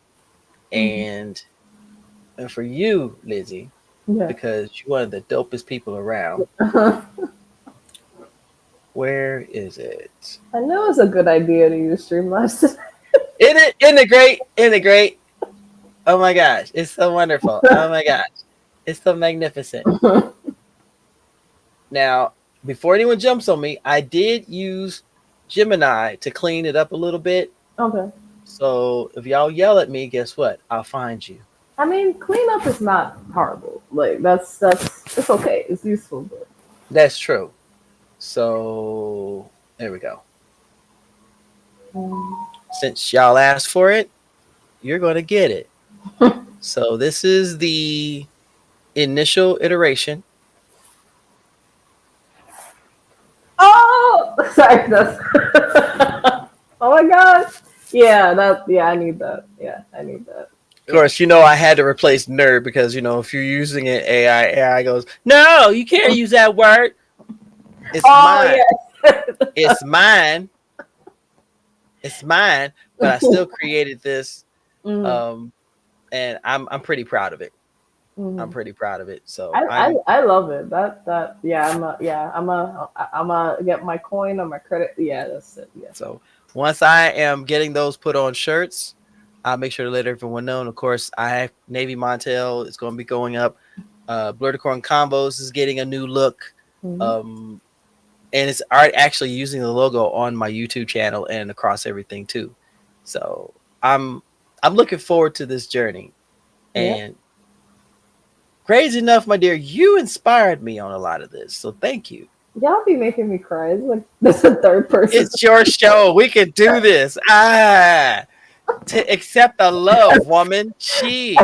mhm. And for you, Lizzie, Yeah. because you're one of the dopest people around. Where is it? I know it's a good idea to use Streamlabs. Isn't it great? Isn't it great? Oh my gosh, it's so wonderful. Oh my gosh, it's so magnificent. Now, before anyone jumps on me, I did use Gemini to clean it up a little bit. Okay. So if y'all yell at me, guess what? I'll find you. I mean, cleanup is not horrible. Like it's okay. It's useful, but That's true. So there we go. um, Since y'all asked for it, you're going to get it. So this is the initial iteration. oh, sorry. That's oh my gosh. Yeah, that. Yeah, I need that. Yeah, I need that. Of Yeah. course, I had to replace nerd because, if you're using it AI goes, no, you can't use that word. It's Oh mine. yes. It's mine. It's mine. But I still created this. Mm, Um, and I'm pretty proud of it. I'm mm. pretty proud of it. So I love it. That yeah. I'm a get my coin or my credit. Yeah, that's it. Yeah. so once I am getting those put on shirts, I'll make sure to let everyone know. And of course, I have Navy Montel is going to be going up. Blurticorn Combos is getting a new look. Mm-hmm. Um, and it's art actually using the logo on my YouTube channel and across everything too. So I'm I'm looking forward to this journey. Yeah. And crazy enough, my dear, you inspired me on a lot of this. So thank you. Y'all be making me cry. It's like this is the third person. It's your show. We can do this. To accept the love, woman. Jeez.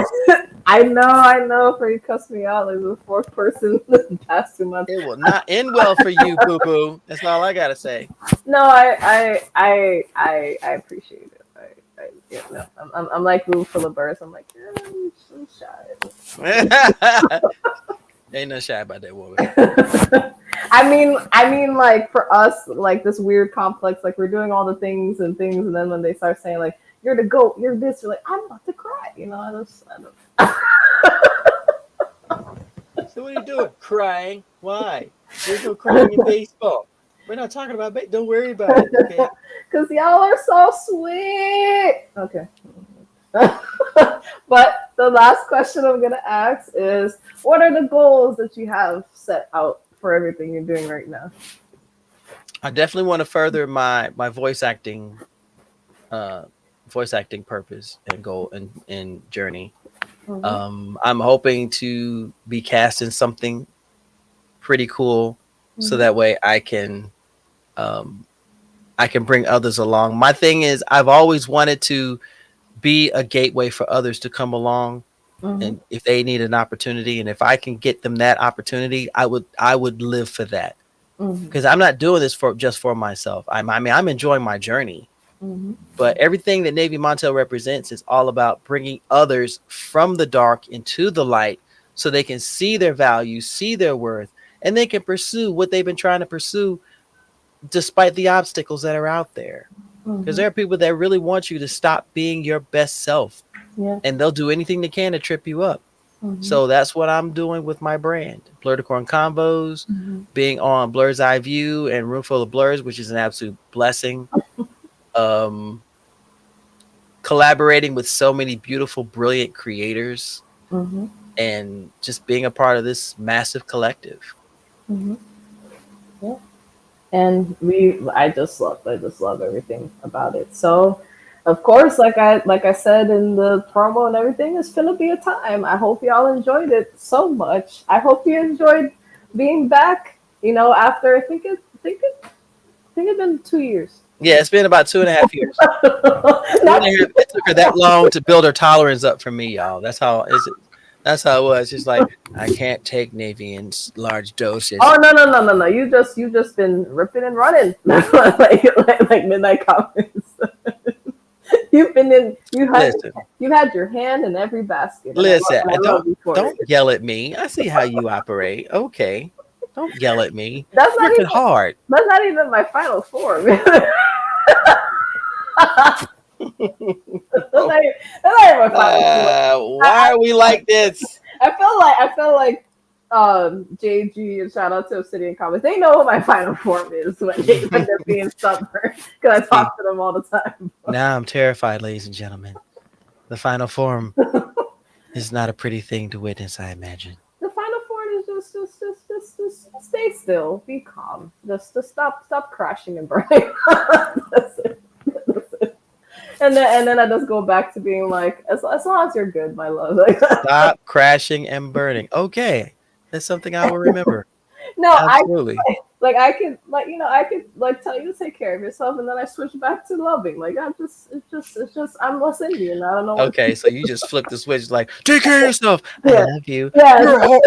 I know. For you cuss me out like the fourth person in the past 2 months. It will not end well for you, boo boo. That's all I gotta say. No, I appreciate it. Yeah, no, I'm like room full of birds. I'm like, yeah, I'm shy. Ain't no shy about that woman. I mean, like for us, like this weird complex, like we're doing all the things, and then when they start saying like you're the goat, you're this, you're like I'm about to cry, you know. So what are you doing? Crying? Why? There's no crying in baseball. We're not talking about baseball. Don't worry about it. Okay. Because y'all are so sweet. Okay. But the last question I'm gonna ask is, what are the goals that you have set out for everything you're doing right now? I definitely want to further my uh, voice acting purpose and goal and journey. I'm hoping to be cast in something pretty cool, so that way um, I can bring others along. My thing is, I've always wanted to be a gateway for others to come along, and if they need an opportunity, and if I can get them that opportunity, I would live for that. Because I'm not doing this for just for myself. I mean, I'm enjoying my journey, but everything that Navy Montel represents is all about bringing others from the dark into the light, so they can see their value, see their worth, and they can pursue what they've been trying to pursue despite the obstacles that are out there. Because there are people that really want you to stop being your best self, Yeah. and they'll do anything they can to trip you up. So that's what I'm doing with my brand, Blurticorn Combos, being on Blur's Eye View and Roomful of Blurs, which is an absolute blessing. Um, Collaborating with so many beautiful, brilliant creators, and just being a part of this massive collective. Yeah. And I just love everything about it. So of course, like I said in the promo and everything, it's gonna be a time. I hope y'all enjoyed it so much. I hope you enjoyed being back, you know, after I think it's been 2 years. Yeah, it's been about 2.5 years. Not It took her that long to build her tolerance up for me, y'all. That's how is it. That's how it was. Just like I can't take Navy in large doses. Oh no! You just been ripping and running like midnight comments. You've been in. Listen, You had your hand in every basket. listen. And I love you for Don't it. yell at me. I see how you operate. Okay, don't yell at me. That's not Working even. hard. That's not even my final form. That's not even my final form. Why are we like this? I feel like JG and shout out to Obsidian Comics. They know what my final form is when they're being stubborn because I talk to them all the time. Now I'm terrified, ladies and gentlemen. The final form is not a pretty thing to witness, I imagine. The final form is just stay still, be calm, just stop crashing and burning. That's it. That's it. And then I just go back to being like, as long as you're good, my love. Like, Stop crashing and burning. Okay, that's something I will remember. no, Absolutely. I could I could like tell you to take care of yourself, and then I switch back to loving. Like it's just I'm less Indian. I don't know. Okay, so you just flip the switch like, take care of yourself. I Yeah. love you. Yeah.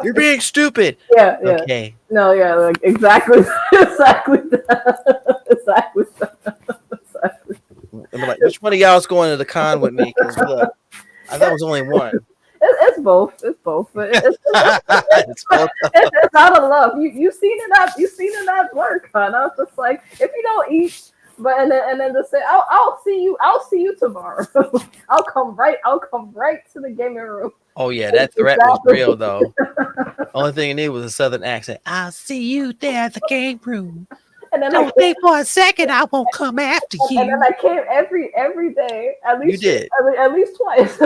You're being stupid. Yeah. Okay. No, yeah, like exactly, exactly that. Exactly that. Exactly. I'm like, which one of y'all is going to the con with me? Because look, I thought it was only one. It's both. It's both. But It's both. it's out of love. You seen it at work, huh? I was just like, if you don't eat, but and then just say, I'll see you tomorrow. I'll come right to the gaming room. Oh yeah, that threat was real though. Only thing you need was a southern accent. I'll see you there at the game room. And then Don't think for a second I won't come after you. And then I came every day. At least You did. At least twice.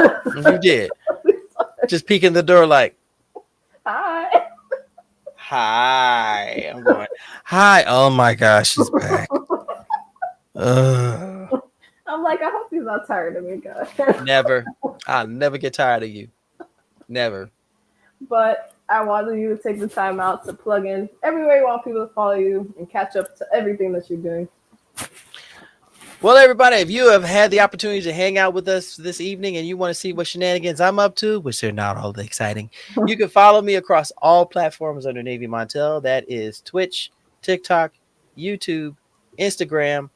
You did. Just peeking the door like, Hi. hi. I'm going, hi. Oh my gosh, she's back. I'm like, I hope hope he's not tired of me, guys. Never. I'll never get tired of you. Never. But I wanted you to take the time out to plug in everywhere you want people to follow you and catch up to everything that you're doing. Well, everybody, if you have had the opportunity to hang out with us this evening and you want to see what shenanigans I'm up to, which they're not all that exciting, you can follow me across all platforms under Navy Montel. That is Twitch, TikTok, YouTube, Instagram,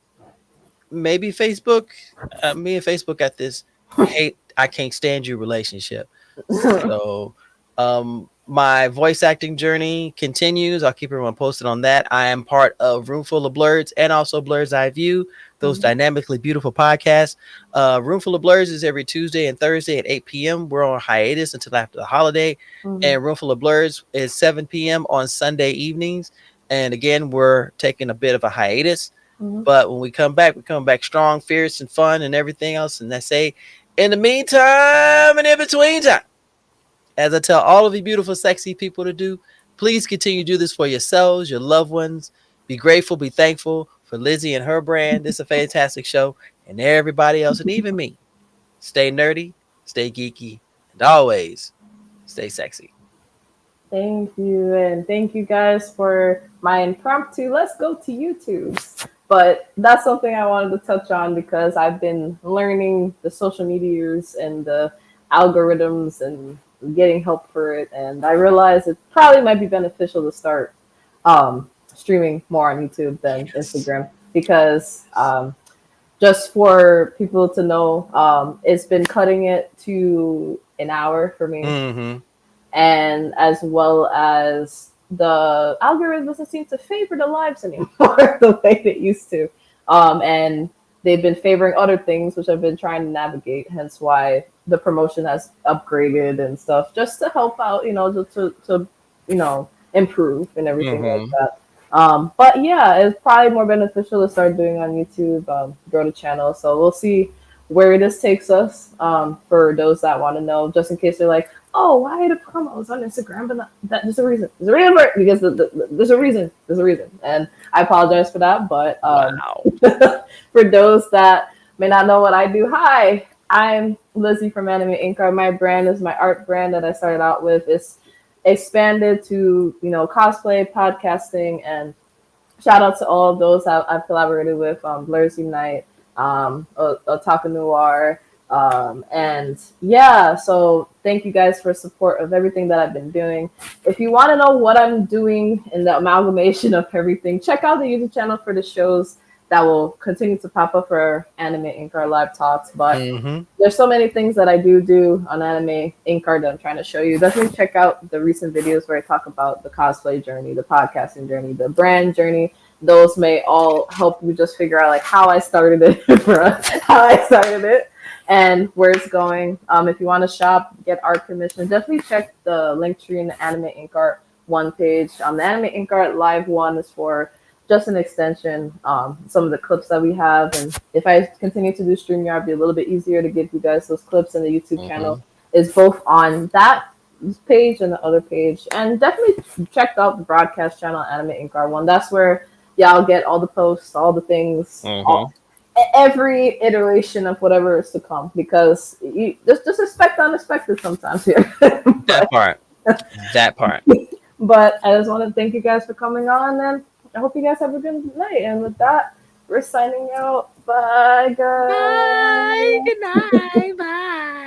maybe Facebook. Me and Facebook got this I can't stand you relationship. So my voice acting journey continues. I'll keep everyone posted on that. I am part of Roomful of Blurs and also Blur's Eye View, those dynamically beautiful podcasts. Roomful of Blurs is every Tuesday and Thursday at 8 p.m. We're on hiatus until after the holiday. And Roomful of Blurs is 7 p.m. on Sunday evenings. And again, we're taking a bit of a hiatus. But when we come back strong, fierce, and fun, and everything else. And I say, in the meantime and in between time, as I tell all of you beautiful, sexy people to do, please continue to do this for yourselves, your loved ones. Be grateful, be thankful for Lizzie and her brand. This is a fantastic show. And everybody else, and even me. Stay nerdy, stay geeky, and always stay sexy. Thank you. And thank you guys for my impromptu Let's Go to YouTube. But that's something I wanted to touch on because I've been learning the social medias and the algorithms and getting help for it. And I realized it probably might be beneficial to start streaming more on YouTube than Instagram because just for people to know, it's been cutting it to an hour for me. And as well as the algorithm doesn't seem to favor the lives anymore the way it used to. And they've been favoring other things, which I've been trying to navigate, hence why the promotion has upgraded and stuff, just to help out, to improve and everything like that. But yeah, it's probably more beneficial to start doing on YouTube, grow the channel. So we'll see where this takes us, for those that want to know, just in case they're like, oh, why the promos on Instagram? But that there's a reason. There's a reason for it because there's a reason. There's a reason. And I apologize for that. But for those that may not know what I do, hi, I'm Lizzie from AnimeInkArt. My brand is my art brand that I started out with. It's expanded to, cosplay, podcasting, and shout out to all of those I've collaborated with, Blurs Unite, Otaku Noir, and yeah, so thank you guys for support of everything that I've been doing. If you want to know what I'm doing in the amalgamation of everything, check out the YouTube channel for the shows that will continue to pop up for AnimeInkArt live talks. But there's so many things that I do on AnimeInkArt that I'm trying to show you. Definitely check out the recent videos where I talk about the cosplay journey, the podcasting journey, the brand journey. Those may all help you just figure out like how I started it, and where it's going. If you want to shop, get art commission, definitely check the link tree in the AnimeInkArt one page. The AnimeInkArt live one is for just an extension, some of the clips that we have. And if I continue to do StreamYard, it'll be a little bit easier to give you guys those clips. And the YouTube channel is both on that page and the other page. And definitely check out the broadcast channel, AnimeInkArt one. That's where y'all get all the posts, all the things, every iteration of whatever is to come. Because you just expect the unexpected sometimes here. That part. But I just want to thank you guys for coming on, and I hope you guys have a good night. And with that, we're signing out. Bye, guys. Bye. Good night. Bye.